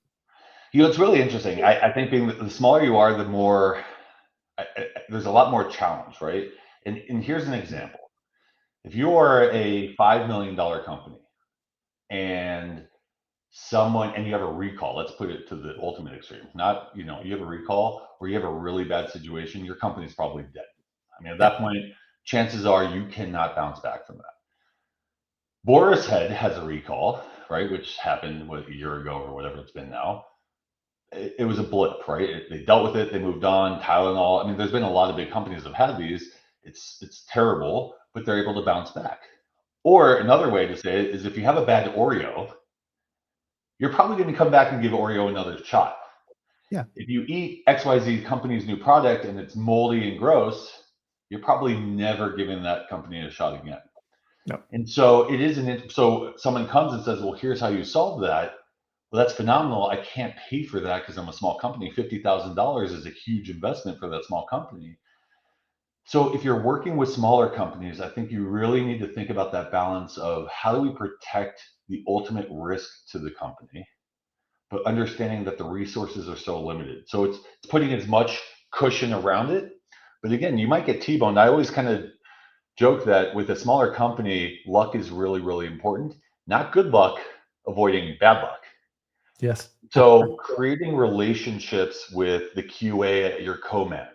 It's really interesting. I think being the smaller you are, the more there's a lot more challenge, right? And here's an example. If you are a $5 million company and you have a recall, let's put it to the ultimate extreme. Not, you have a recall or you have a really bad situation, your company's probably dead. I mean, at Yeah. that point, chances are you cannot bounce back from that. Boris Head has a recall, right, which happened a year ago or whatever it's been now. It was a blip, right? They dealt with it, they moved on. Tylenol. I mean, there's been a lot of big companies that have had these. It's terrible, but they're able to bounce back. Or another way to say it is, if you have a bad Oreo, you're probably going to come back and give Oreo another shot. Yeah. If you eat XYZ company's new product and it's moldy and gross, you're probably never giving that company a shot again. No. And so so someone comes and says, well, here's how you solve that. Well, that's phenomenal. I can't pay for that because I'm a small company. $50,000 is a huge investment for that small company. So if you're working with smaller companies, I think you really need to think about that balance of how do we protect the ultimate risk to the company, but understanding that the resources are so limited. So it's putting as much cushion around it. But again, you might get T-boned. I always kind of joke that with a smaller company, luck is really, really important. Not good luck, avoiding bad luck. Yes. So creating relationships with the QA at your co-man,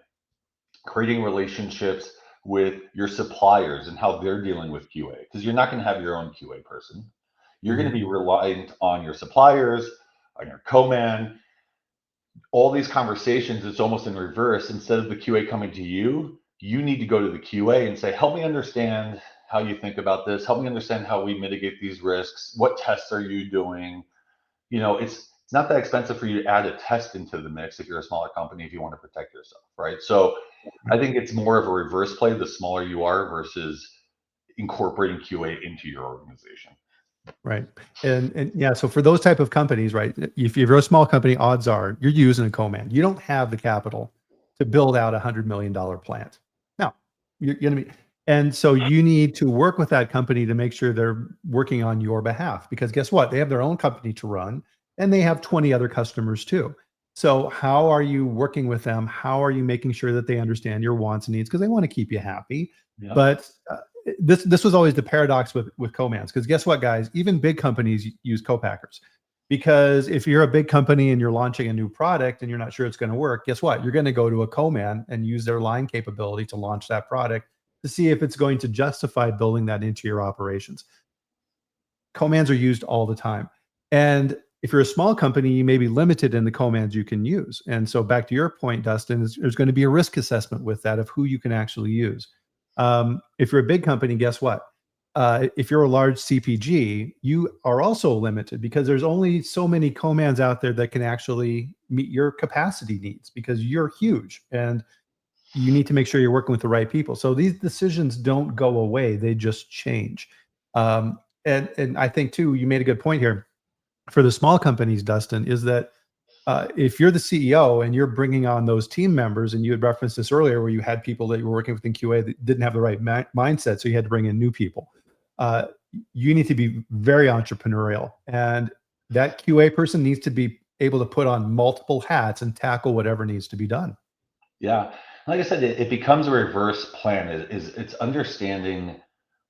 creating relationships with your suppliers and how they're dealing with QA, because you're not going to have your own QA person. You're going to be reliant on your suppliers, on your co-man. All these conversations, it's almost in reverse. Instead of the QA coming to you, you need to go to the QA and say, help me understand how you think about this. Help me understand how we mitigate these risks. What tests are you doing? It's not that expensive for you to add a test into the mix if you're a smaller company, if you want to protect yourself, right? So I think it's more of a reverse play the smaller you are versus incorporating QA into your organization. Right. And yeah, so for those type of companies, right, if you're a small company, odds are you're using a co-man. You don't have the capital to build out $100 million plant. No, you're gonna be, and so you need to work with that company to make sure they're working on your behalf because guess what? They have their own company to run and they have 20 other customers too. So how are you working with them? How are you making sure that they understand your wants and needs? Because they want to keep you happy. Yeah. But this was always the paradox with co-mans because guess what, guys, even big companies use co-packers because if you're a big company and you're launching a new product and you're not sure it's going to work, guess what, you're going to go to a co-man and use their line capability to launch that product to see if it's going to justify building that into your operations. Co-mans are used all the time, and if you're a small company you may be limited in the co-mans you can use. And so back to your point, Dustin, there's going to be a risk assessment with that of who you can actually use. If you're a big company, guess what? If you're a large CPG, you are also limited because there's only so many co-mans out there that can actually meet your capacity needs because you're huge and you need to make sure you're working with the right people. So these decisions don't go away; they just change. And I think too, you made a good point here for the small companies, Dustin, is that if you're the CEO and you're bringing on those team members, and you had referenced this earlier, where you had people that you were working with in QA that didn't have the right mindset, so you had to bring in new people. Uh, you need to be very entrepreneurial, and that QA person needs to be able to put on multiple hats and tackle whatever needs to be done. Yeah. Like I said, it becomes a reverse plan. It's understanding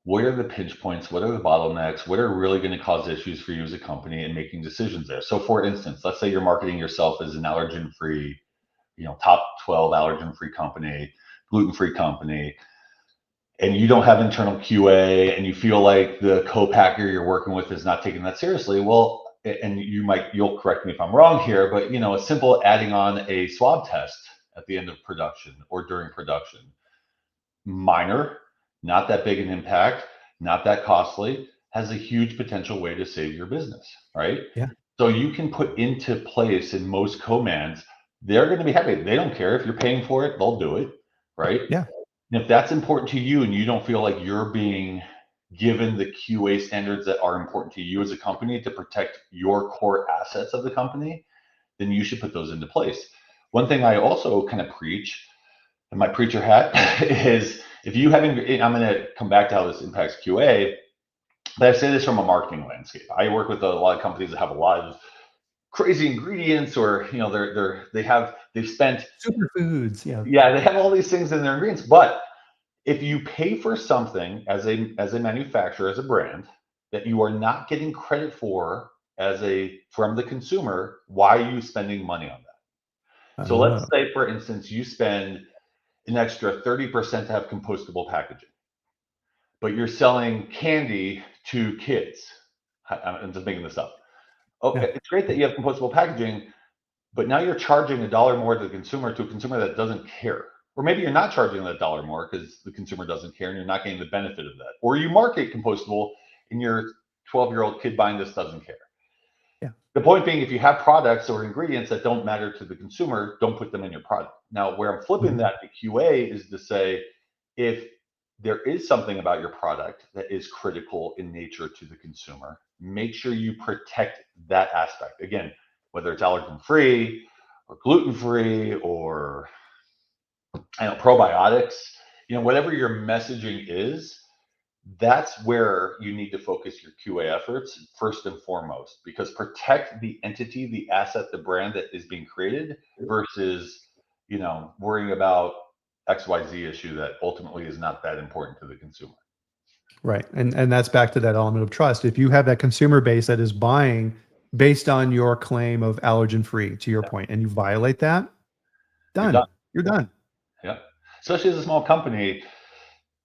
what are the pinch points, what are the bottlenecks, what are really going to cause issues for you as a company, and making decisions there. So, for instance, let's say you're marketing yourself as an allergen-free, top 12 allergen-free company, gluten-free company, and you don't have internal QA, and you feel like the co-packer you're working with is not taking that seriously. Well, and you'll correct me if I'm wrong here, but a simple adding on a swab test at the end of production or during production, minor, not that big an impact, not that costly, has a huge potential way to save your business, right? Yeah, So you can put into place in most commands, they're going to be happy. They don't care if you're paying for it, they'll do it, right? yeah, And if that's important to you and you don't feel like you're being given the QA standards that are important to you as a company to protect your core assets of the company, then you should put those into place. One thing I also kind of preach, and my preacher hat is, if you haven't, I'm going to come back to how this impacts QA, but I say this from a marketing landscape. I work with a lot of companies that have a lot of crazy ingredients, or they've spent, superfoods. Yeah, yeah, they have all these things in their ingredients. But if you pay for something as a manufacturer, as a brand, that you are not getting credit for from the consumer, why are you spending money on that? So let's uh, say, for instance, you spend an extra 30% to have compostable packaging, but you're selling candy to kids. I'm just making this up. yeah, Okay, it's great that you have compostable packaging, but now you're charging $1 more to a consumer that doesn't care. Or maybe you're not charging that dollar more because the consumer doesn't care and you're not getting the benefit of that. Or you market compostable and your 12-year-old kid buying this doesn't care. yeah. The point being, if you have products or ingredients that don't matter to the consumer, don't put them in your product. Now, where I'm flipping Mhm. that to QA is to say, if there is something about your product that is critical in nature to the consumer, make sure you protect that aspect. Again, whether it's allergen free or gluten free or probiotics, whatever your messaging is, that's where you need to focus your QA efforts first and foremost, because protect the entity, the asset, the brand that is being created versus, worrying about XYZ issue that ultimately is not that important to the consumer. Right. And that's back to that element of trust. If you have that consumer base that is buying based on your claim of allergen free, to your point, and you violate that, You're done. done. You're done. Yeah. Especially as a small company.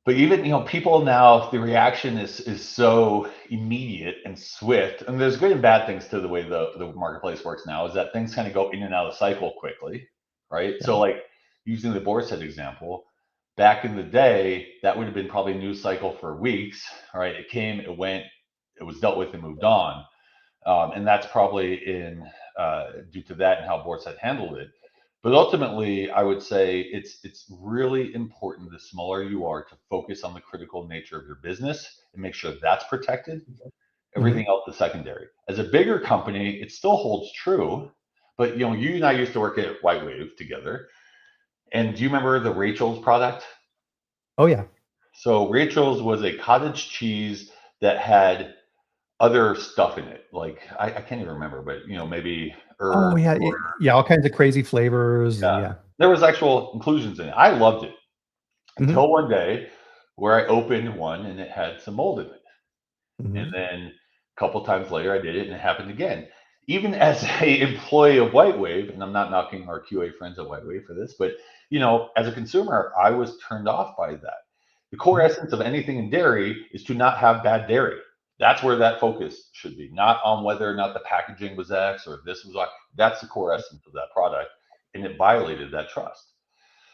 But even, people now, the reaction is so immediate and swift. And there's good and bad things to the way the marketplace works now, is that things kind of go in and out of cycle quickly, right? Yeah. So, like, using the board set example, back in the day, that would have been probably news cycle for weeks, right? It came, it went, it was dealt with and moved on. And that's probably due to that and how Boarset handled it. But ultimately, I would say it's really important, the smaller you are, to focus on the critical nature of your business and make sure that's protected. Everything else is secondary. As a bigger company, it still holds true. But you and I used to work at White Wave together. And do you remember the Rachel's product? Oh yeah. So Rachel's was a cottage cheese that had other stuff in it. Like I can't even remember, but maybe Oh herbs yeah. or Yeah. All kinds of crazy flavors and yeah. yeah. There was actual inclusions in it. I loved it Hmm. until one day where I opened one and it had some mold in it. And Hmm. then a couple times later, I did it, and it happened again. Even as a employee of White Wave, and I'm not knocking our QA friends at White Wave for this, but as a consumer, I was turned off by that. The core Hmm. essence of anything in dairy is to not have bad dairy. That's where that focus should be, not on whether or not the packaging was X or this was Y. That's the core essence of that product, and it violated that trust.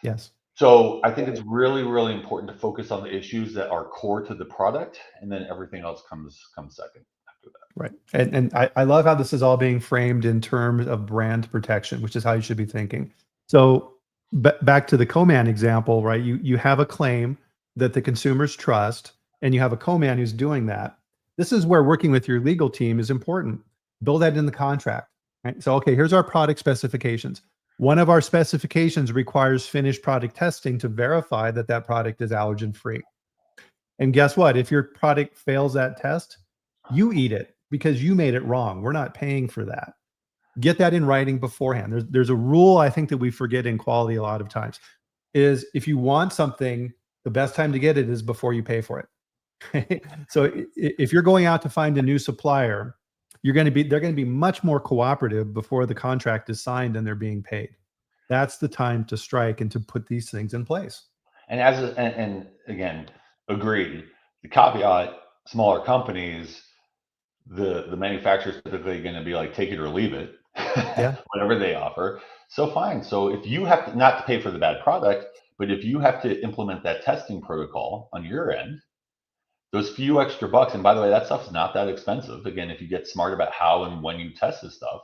Yes. So I think it's really, really important to focus on the issues that are core to the product, and then everything else comes second after that. Right. And I love how this is all being framed in terms of brand protection, which is how you should be thinking. So back to the co-man example, right? You have a claim that the consumers trust, and you have a co-man who's doing that. This is where working with your legal team is important. Build that in the contract. Right? So, okay, here's our product specifications. One of our specifications requires finished product testing to verify that that product is allergen free. And guess what? If your product fails that test, you eat it because you made it wrong. We're not paying for that. Get that in writing beforehand. There's a rule I think that we forget in quality a lot of times is if you want something, the best time to get it is before you pay for it. So if you're going out to find a new supplier, they're going to be much more cooperative before the contract is signed and they're being paid. That's the time to strike and to put these things in place. And again, agreed. The caveat: smaller companies, the manufacturer's typically going to be like, take it or leave it, Yeah. whatever they offer. So fine. So if you have to not to pay for the bad product, but if you have to implement that testing protocol on your end, those few extra bucks, and by the way, that stuff's not that expensive. Again, if you get smart about how and when you test this stuff,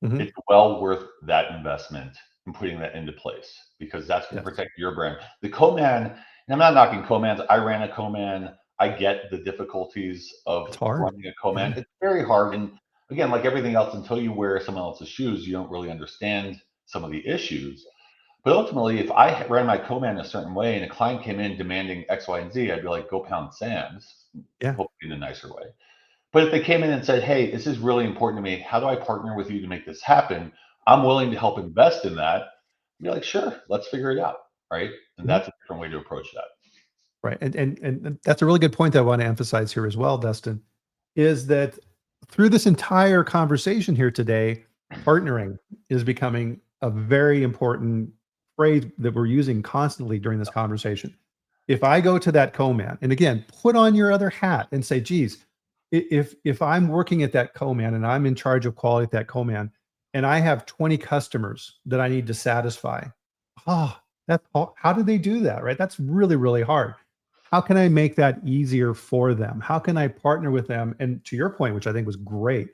Hmm. it's well worth that investment and putting that into place because that's going to Yes. protect your brand. The co-man, and I'm not knocking co-mans. I ran a co-man. I get the difficulties It's of hard. running a co-man. Yeah. It's very hard. And again, like everything else, until you wear someone else's shoes, you don't really understand some of the issues. But ultimately, if I ran my co-man a certain way and a client came in demanding X, Y, and Z, I'd be like, go pound sand, Yeah. hopefully in a nicer way. But if they came in and said, hey, this is really important to me. How do I partner with you to make this happen? I'm willing to help invest in that. Be like, sure, let's figure it out. Right. And Mhm. that's a different way to approach that. Right. And that's a really good point that I want to emphasize here as well, Dustin, is that through this entire conversation here today, partnering is becoming a very important phrase that we're using constantly during this conversation. If I go to that co-man, and again, put on your other hat and say, geez, if I'm working at that co-man and I'm in charge of quality at that co-man, and I have 20 customers that I need to satisfy, oh, how do they do that? Right? That's really, really hard. How can I make that easier for them? How can I partner with them? And to your point, which I think was great,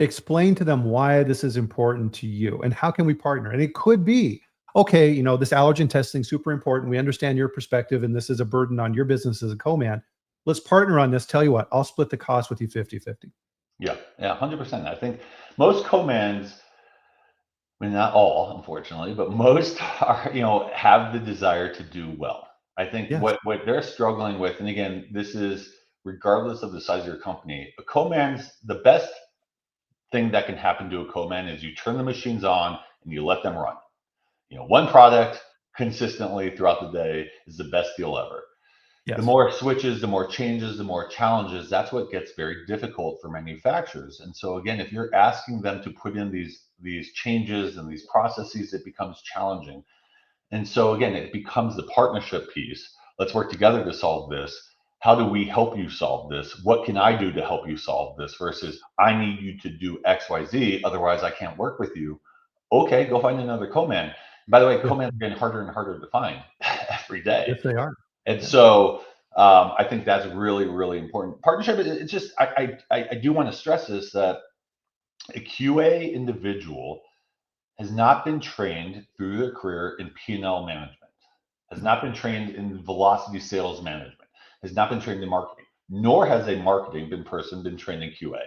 explain to them why this is important to you and how can we partner? And it could be, okay, this allergen testing super important. We understand your perspective and this is a burden on your business as a co-man. Let's partner on this. Tell you what, I'll split the cost with you 50-50. Yeah. Yeah. 100%. I think most commands, I mean, not all, unfortunately, but most are, have the desire to do well. I think Yes. what they're struggling with, and again, this is regardless of the size of your company, a co-man's the best thing that can happen to a co-man is you turn the machines on and you let them run. One product consistently throughout the day is the best deal ever. The Yes. more switches, the more changes, the more challenges, that's what gets very difficult for manufacturers. And so again, if you're asking them to put in these changes and these processes, it becomes challenging. And so again, it becomes the partnership piece. Let's work together to solve this. How do we help you solve this? What can I do to help you solve this? Versus I need you to do XYZ, otherwise I can't work with you. Okay, go find another co-man. By the way, Yeah. co-mans are getting harder and harder to find every day. Yes, they are. And Yeah. so I think that's really, really important. Partnership, it's just, I do want to stress this that a QA individual has not been trained through their career in P&L management, has No. not been trained in velocity sales management, has not been trained in marketing. nor has a marketing person been trained in QA,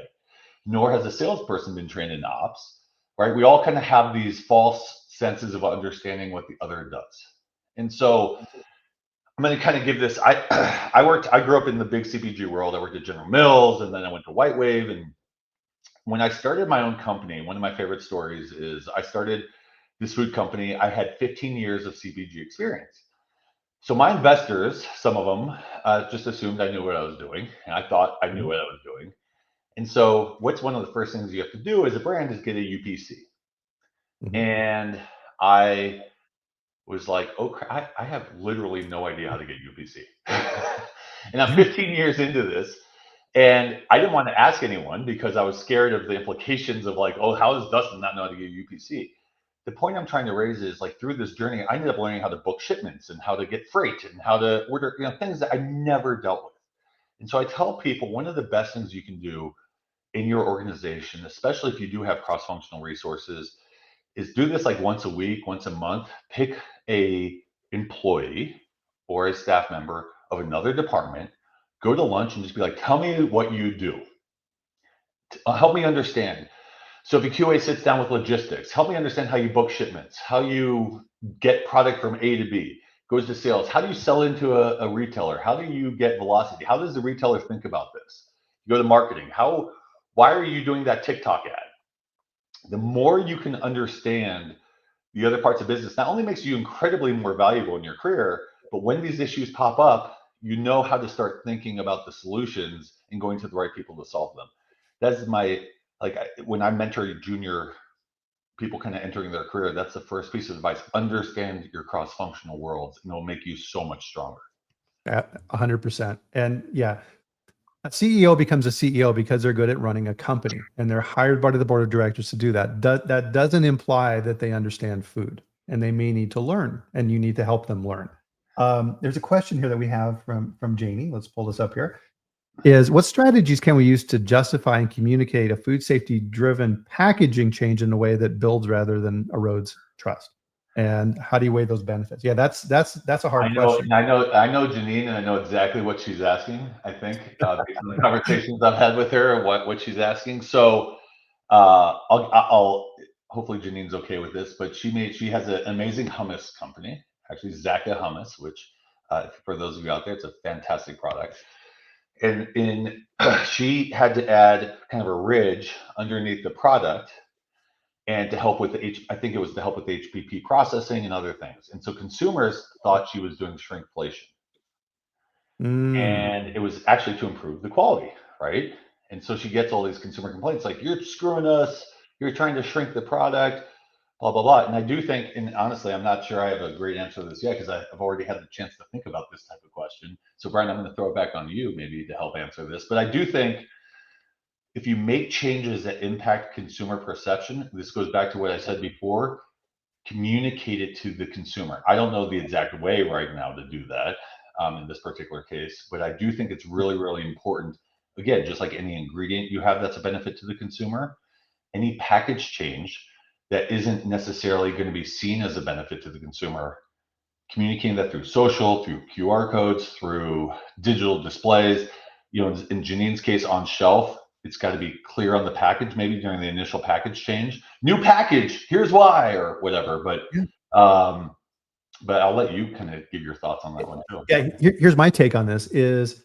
nor has a salesperson been trained in ops, right? We all kind of have these false senses of understanding what the other does. And so I'm going to kind of give this. I grew up in the big CPG world. I worked at General Mills, and then I went to White Wave. And when I started my own company, one of my favorite stories is I started this food company. I had 15 years of CPG experience. So my investors, some of them, just assumed I knew what I was doing, and I thought I knew what I was doing. And so, what's one of the first things you have to do as a brand is get a UPC. Mhm. And I was like, oh, I have literally no idea how to get UPC. And I'm 15 years into this, and I didn't want to ask anyone because I was scared of the implications of like, oh, how does Dustin not know how to get UPC? The point I'm trying to raise is like through this journey, I ended up learning how to book shipments and how to get freight and how to order, things that I never dealt with. And so I tell people one of the best things you can do in your organization, especially if you do have cross-functional resources, is do this like once a week, once a month. Pick a employee or a staff member of another department, go to lunch and just be like, tell me what you do. Help me understand. So if a QA sits down with logistics, help me understand how you book shipments, how you get product from A to B, goes to sales. How do you sell into a retailer? How do you get velocity? How does the retailer think about this? You go to marketing. Why are you doing that TikTok ad? The more you can understand the other parts of business, not only makes you incredibly more valuable in your career, but when these issues pop up, you know how to start thinking about the solutions and going to the right people to solve them. That's my, like, when I mentor junior people kind of entering their career, that's the first piece of advice. Understand your cross-functional worlds, and it'll make you so much stronger. 100%. And yeah, a CEO becomes a CEO because they're good at running a company and they're hired by the board of directors to do that. That doesn't imply that they understand food, and they may need to learn, and you need to help them learn. There's a question here that we have from Janie. Let's pull this up here. Is what strategies can we use to justify and communicate a food safety driven packaging change in a way that builds rather than erodes trust? And how do you weigh those benefits? Yeah, that's a hard question. I know Janine, and I know exactly what she's asking. I think based on the conversations I've had with her, what she's asking. So I'll hopefully Janine's okay with this, but she has an amazing hummus company, actually Zaka Hummus, which for those of you out there, it's a fantastic product. And she had to add kind of a ridge underneath the product and to help with I think it was to help with HPP processing and other things. And so consumers thought she was doing shrinkflation, and it was actually to improve the quality, right? And so she gets all these consumer complaints like, you're screwing us, you're trying to shrink the product, blah, blah, blah. And I do think, and honestly, I'm not sure I have a great answer to this yet because I've already had the chance to think about this type of question. So Brian, I'm going to throw it back on you maybe to help answer this. But I do think if you make changes that impact consumer perception, this goes back to what I said before, communicate it to the consumer. I don't know the exact way right now to do that in this particular case, but I do think it's really, really important. Again, just like any ingredient you have that's a benefit to the consumer, any package change that isn't necessarily going to be seen as a benefit to the consumer, communicating that through social, through QR codes, through digital displays. In Janine's case, on shelf, it's got to be clear on the package, maybe during the initial package change. New package, here's why, or whatever. But I'll let you kind of give your thoughts on that one too. Yeah, here's my take on this is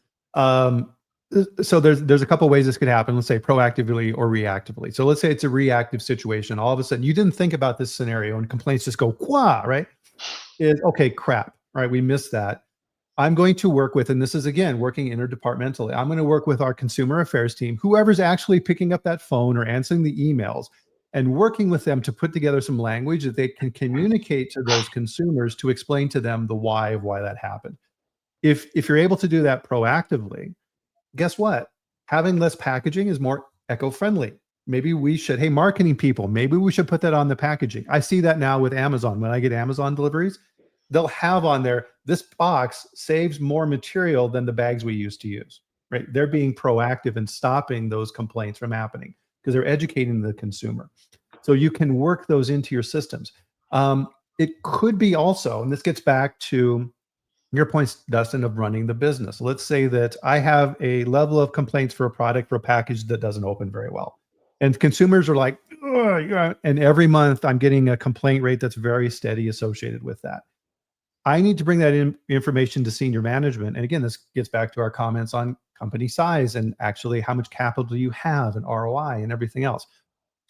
so there's a couple ways this could happen. Let's say proactively or reactively. So let's say it's a reactive situation. All of a sudden you didn't think about this scenario and complaints just go qua, right? Is okay, crap, right? We missed that. I'm going to work with, and this is again working interdepartmentally. I'm going to work with our consumer affairs team, whoever's actually picking up that phone or answering the emails, and working with them to put together some language that they can communicate to those consumers to explain to them the why of why that happened. If you're able to do that proactively, guess what? Having less packaging is more eco-friendly. Maybe we should, hey, marketing people, maybe we should put that on the packaging. I see that now with Amazon. When I get Amazon deliveries, they'll have on there, this box saves more material than the bags we used to use, right? They're being proactive in stopping those complaints from happening because they're educating the consumer. So you can work those into your systems. It could be also, and this gets back to your points, Dustin, of running the business. Let's say that I have a level of complaints for a product, for a package that doesn't open very well. And consumers are like, "Ugh, yeah," and every month I'm getting a complaint rate that's very steady associated with that. I need to bring that information to senior management. And again, this gets back to our comments on company size and actually how much capital do you have and ROI and everything else.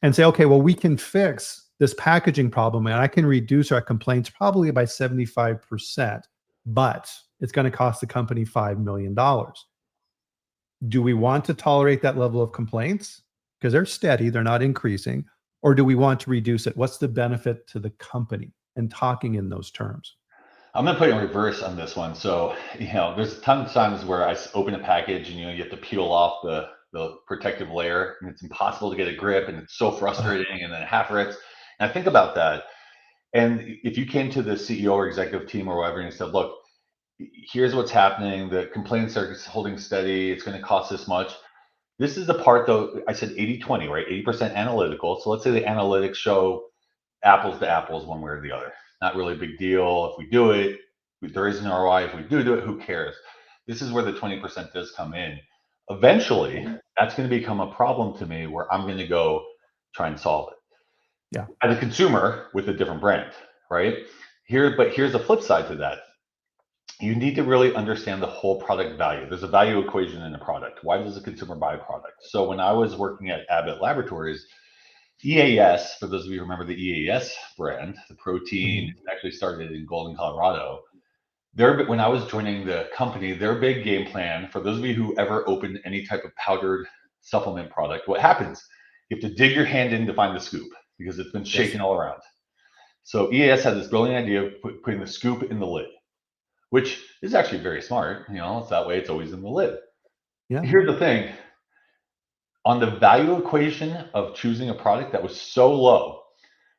And say, okay, well, we can fix this packaging problem and I can reduce our complaints probably by 75%, but it's going to cost the company $5 million. Do we want to tolerate that level of complaints? Because they're steady, they're not increasing. Or do we want to reduce it? What's the benefit to the company? And talking in those terms. I'm gonna put it in reverse on this one. So, there's a ton of times where open a package and you have to peel off the protective layer and it's impossible to get a grip and it's so frustrating and then it half rips. And I think about that. And if you came to the CEO or executive team or whatever and you said, look, here's what's happening, the complaints are holding steady, it's gonna cost this much. This is the part though, I said 80-20, right? 80% analytical. So let's say the analytics show apples to apples one way or the other. Not really a big deal. If we do it, there is an ROI. If we do it, who cares? This is where the 20% does come in. Eventually, that's going to become a problem to me where I'm going to go try and solve it. Yeah. As a consumer with a different brand, right? But here's the flip side to that. You need to really understand the whole product value. There's a value equation in a product. Why does a consumer buy a product? So when I was working at Abbott Laboratories, EAS, for those of you who remember the EAS brand, the protein actually started in Golden, Colorado. When I was joining the company, their big game plan, for those of you who ever opened any type of powdered supplement product, what happens? You have to dig your hand in to find the scoop because it's been shaken all around. So EAS had this brilliant idea of putting the scoop in the lid, which is actually very smart. It's that way, it's always in the lid. Yeah. Here's the thing. On the value equation of choosing a product that was so low.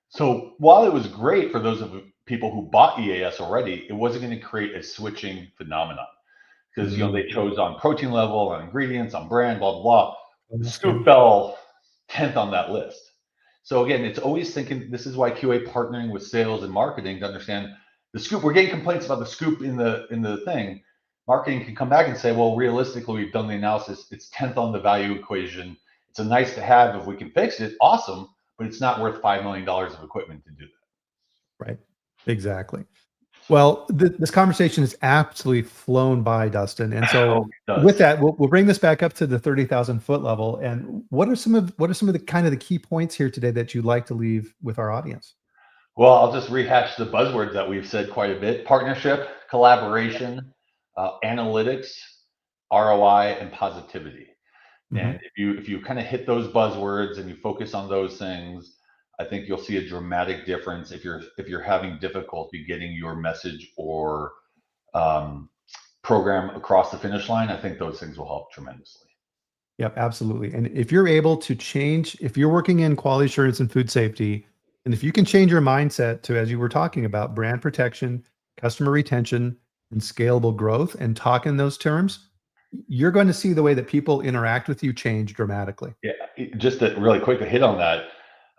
So while it was great for those of the people who bought EAS already, it wasn't going to create a switching phenomenon because they chose on protein level, on ingredients, on brand, blah blah blah. The scoop fell 10th on that list. So again, it's always thinking. This is why QA partnering with sales and marketing to understand the scoop. We're getting complaints about the scoop in the thing. Marketing can come back and say, well, realistically, we've done the analysis. It's 10th on the value equation. It's a nice to have. If we can fix it, awesome. But it's not worth $5 million of equipment to do that. Right. Exactly. Well, this conversation has absolutely flown by, Dustin. And so with that, we'll bring this back up to the 30,000-foot level. And what are some of the kind of the key points here today that you'd like to leave with our audience? Well, I'll just rehash the buzzwords that we've said quite a bit: partnership, collaboration, analytics, ROI, and positivity. And if you kind of hit those buzzwords and you focus on those things, I think you'll see a dramatic difference if you're having difficulty getting your message or program across the finish line. I think those things will help tremendously. Yep, absolutely. And if you're able to change, if you're working in quality assurance and food safety, and if you can change your mindset to, as you were talking about, brand protection, customer retention, and scalable growth, and talk in those terms, you're going to see the way that people interact with you change dramatically. Yeah, just to really quick to hit on that.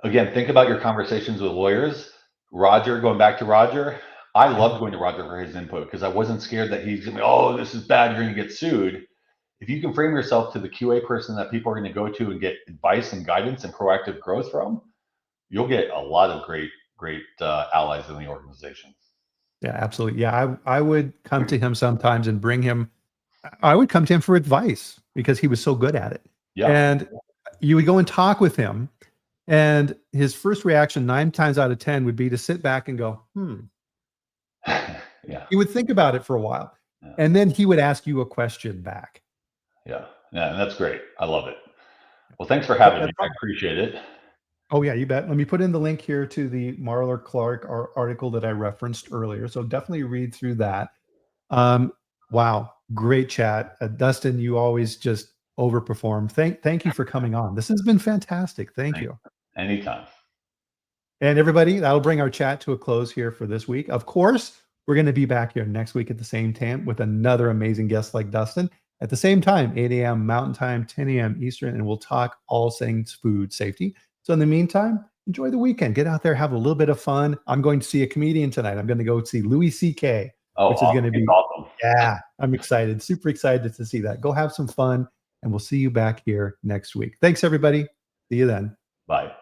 Again, think about your conversations with lawyers. Roger, going back to Roger, I loved going to Roger for his input because I wasn't scared that he's gonna be, oh, this is bad, you're gonna get sued. If you can frame yourself to the QA person that people are gonna go to and get advice and guidance and proactive growth from, you'll get a lot of great allies in the organization. Yeah, absolutely. Yeah, I would come to him sometimes and I would come to him for advice because he was so good at it. Yeah. And you would go and talk with him, and his first reaction 9 times out of 10 would be to sit back and go, Yeah. He would think about it for a while, and then he would ask you a question back. Yeah, and that's great. I love it. Well, thanks for having me. I appreciate it. Oh, yeah, you bet. Let me put in the link here to the Marler Clark article that I referenced earlier. So definitely read through that. Wow, great chat. Dustin, you always just overperform. Thank you for coming on. This has been fantastic. Thank you. Anytime. And everybody, that'll bring our chat to a close here for this week. Of course, we're going to be back here next week at the same time with another amazing guest like Dustin at the same time, 8 a.m. Mountain Time, 10 a.m. Eastern, and we'll talk all things food safety. So in the meantime, enjoy the weekend. Get out there, have a little bit of fun. I'm going to see a comedian tonight. I'm going to go see Louis C.K. Oh, which is going to awesome. be, It's awesome. yeah, I'm excited, super excited to see that. Go have some fun, and we'll see you back here next week. Thanks, everybody. See you then. Bye.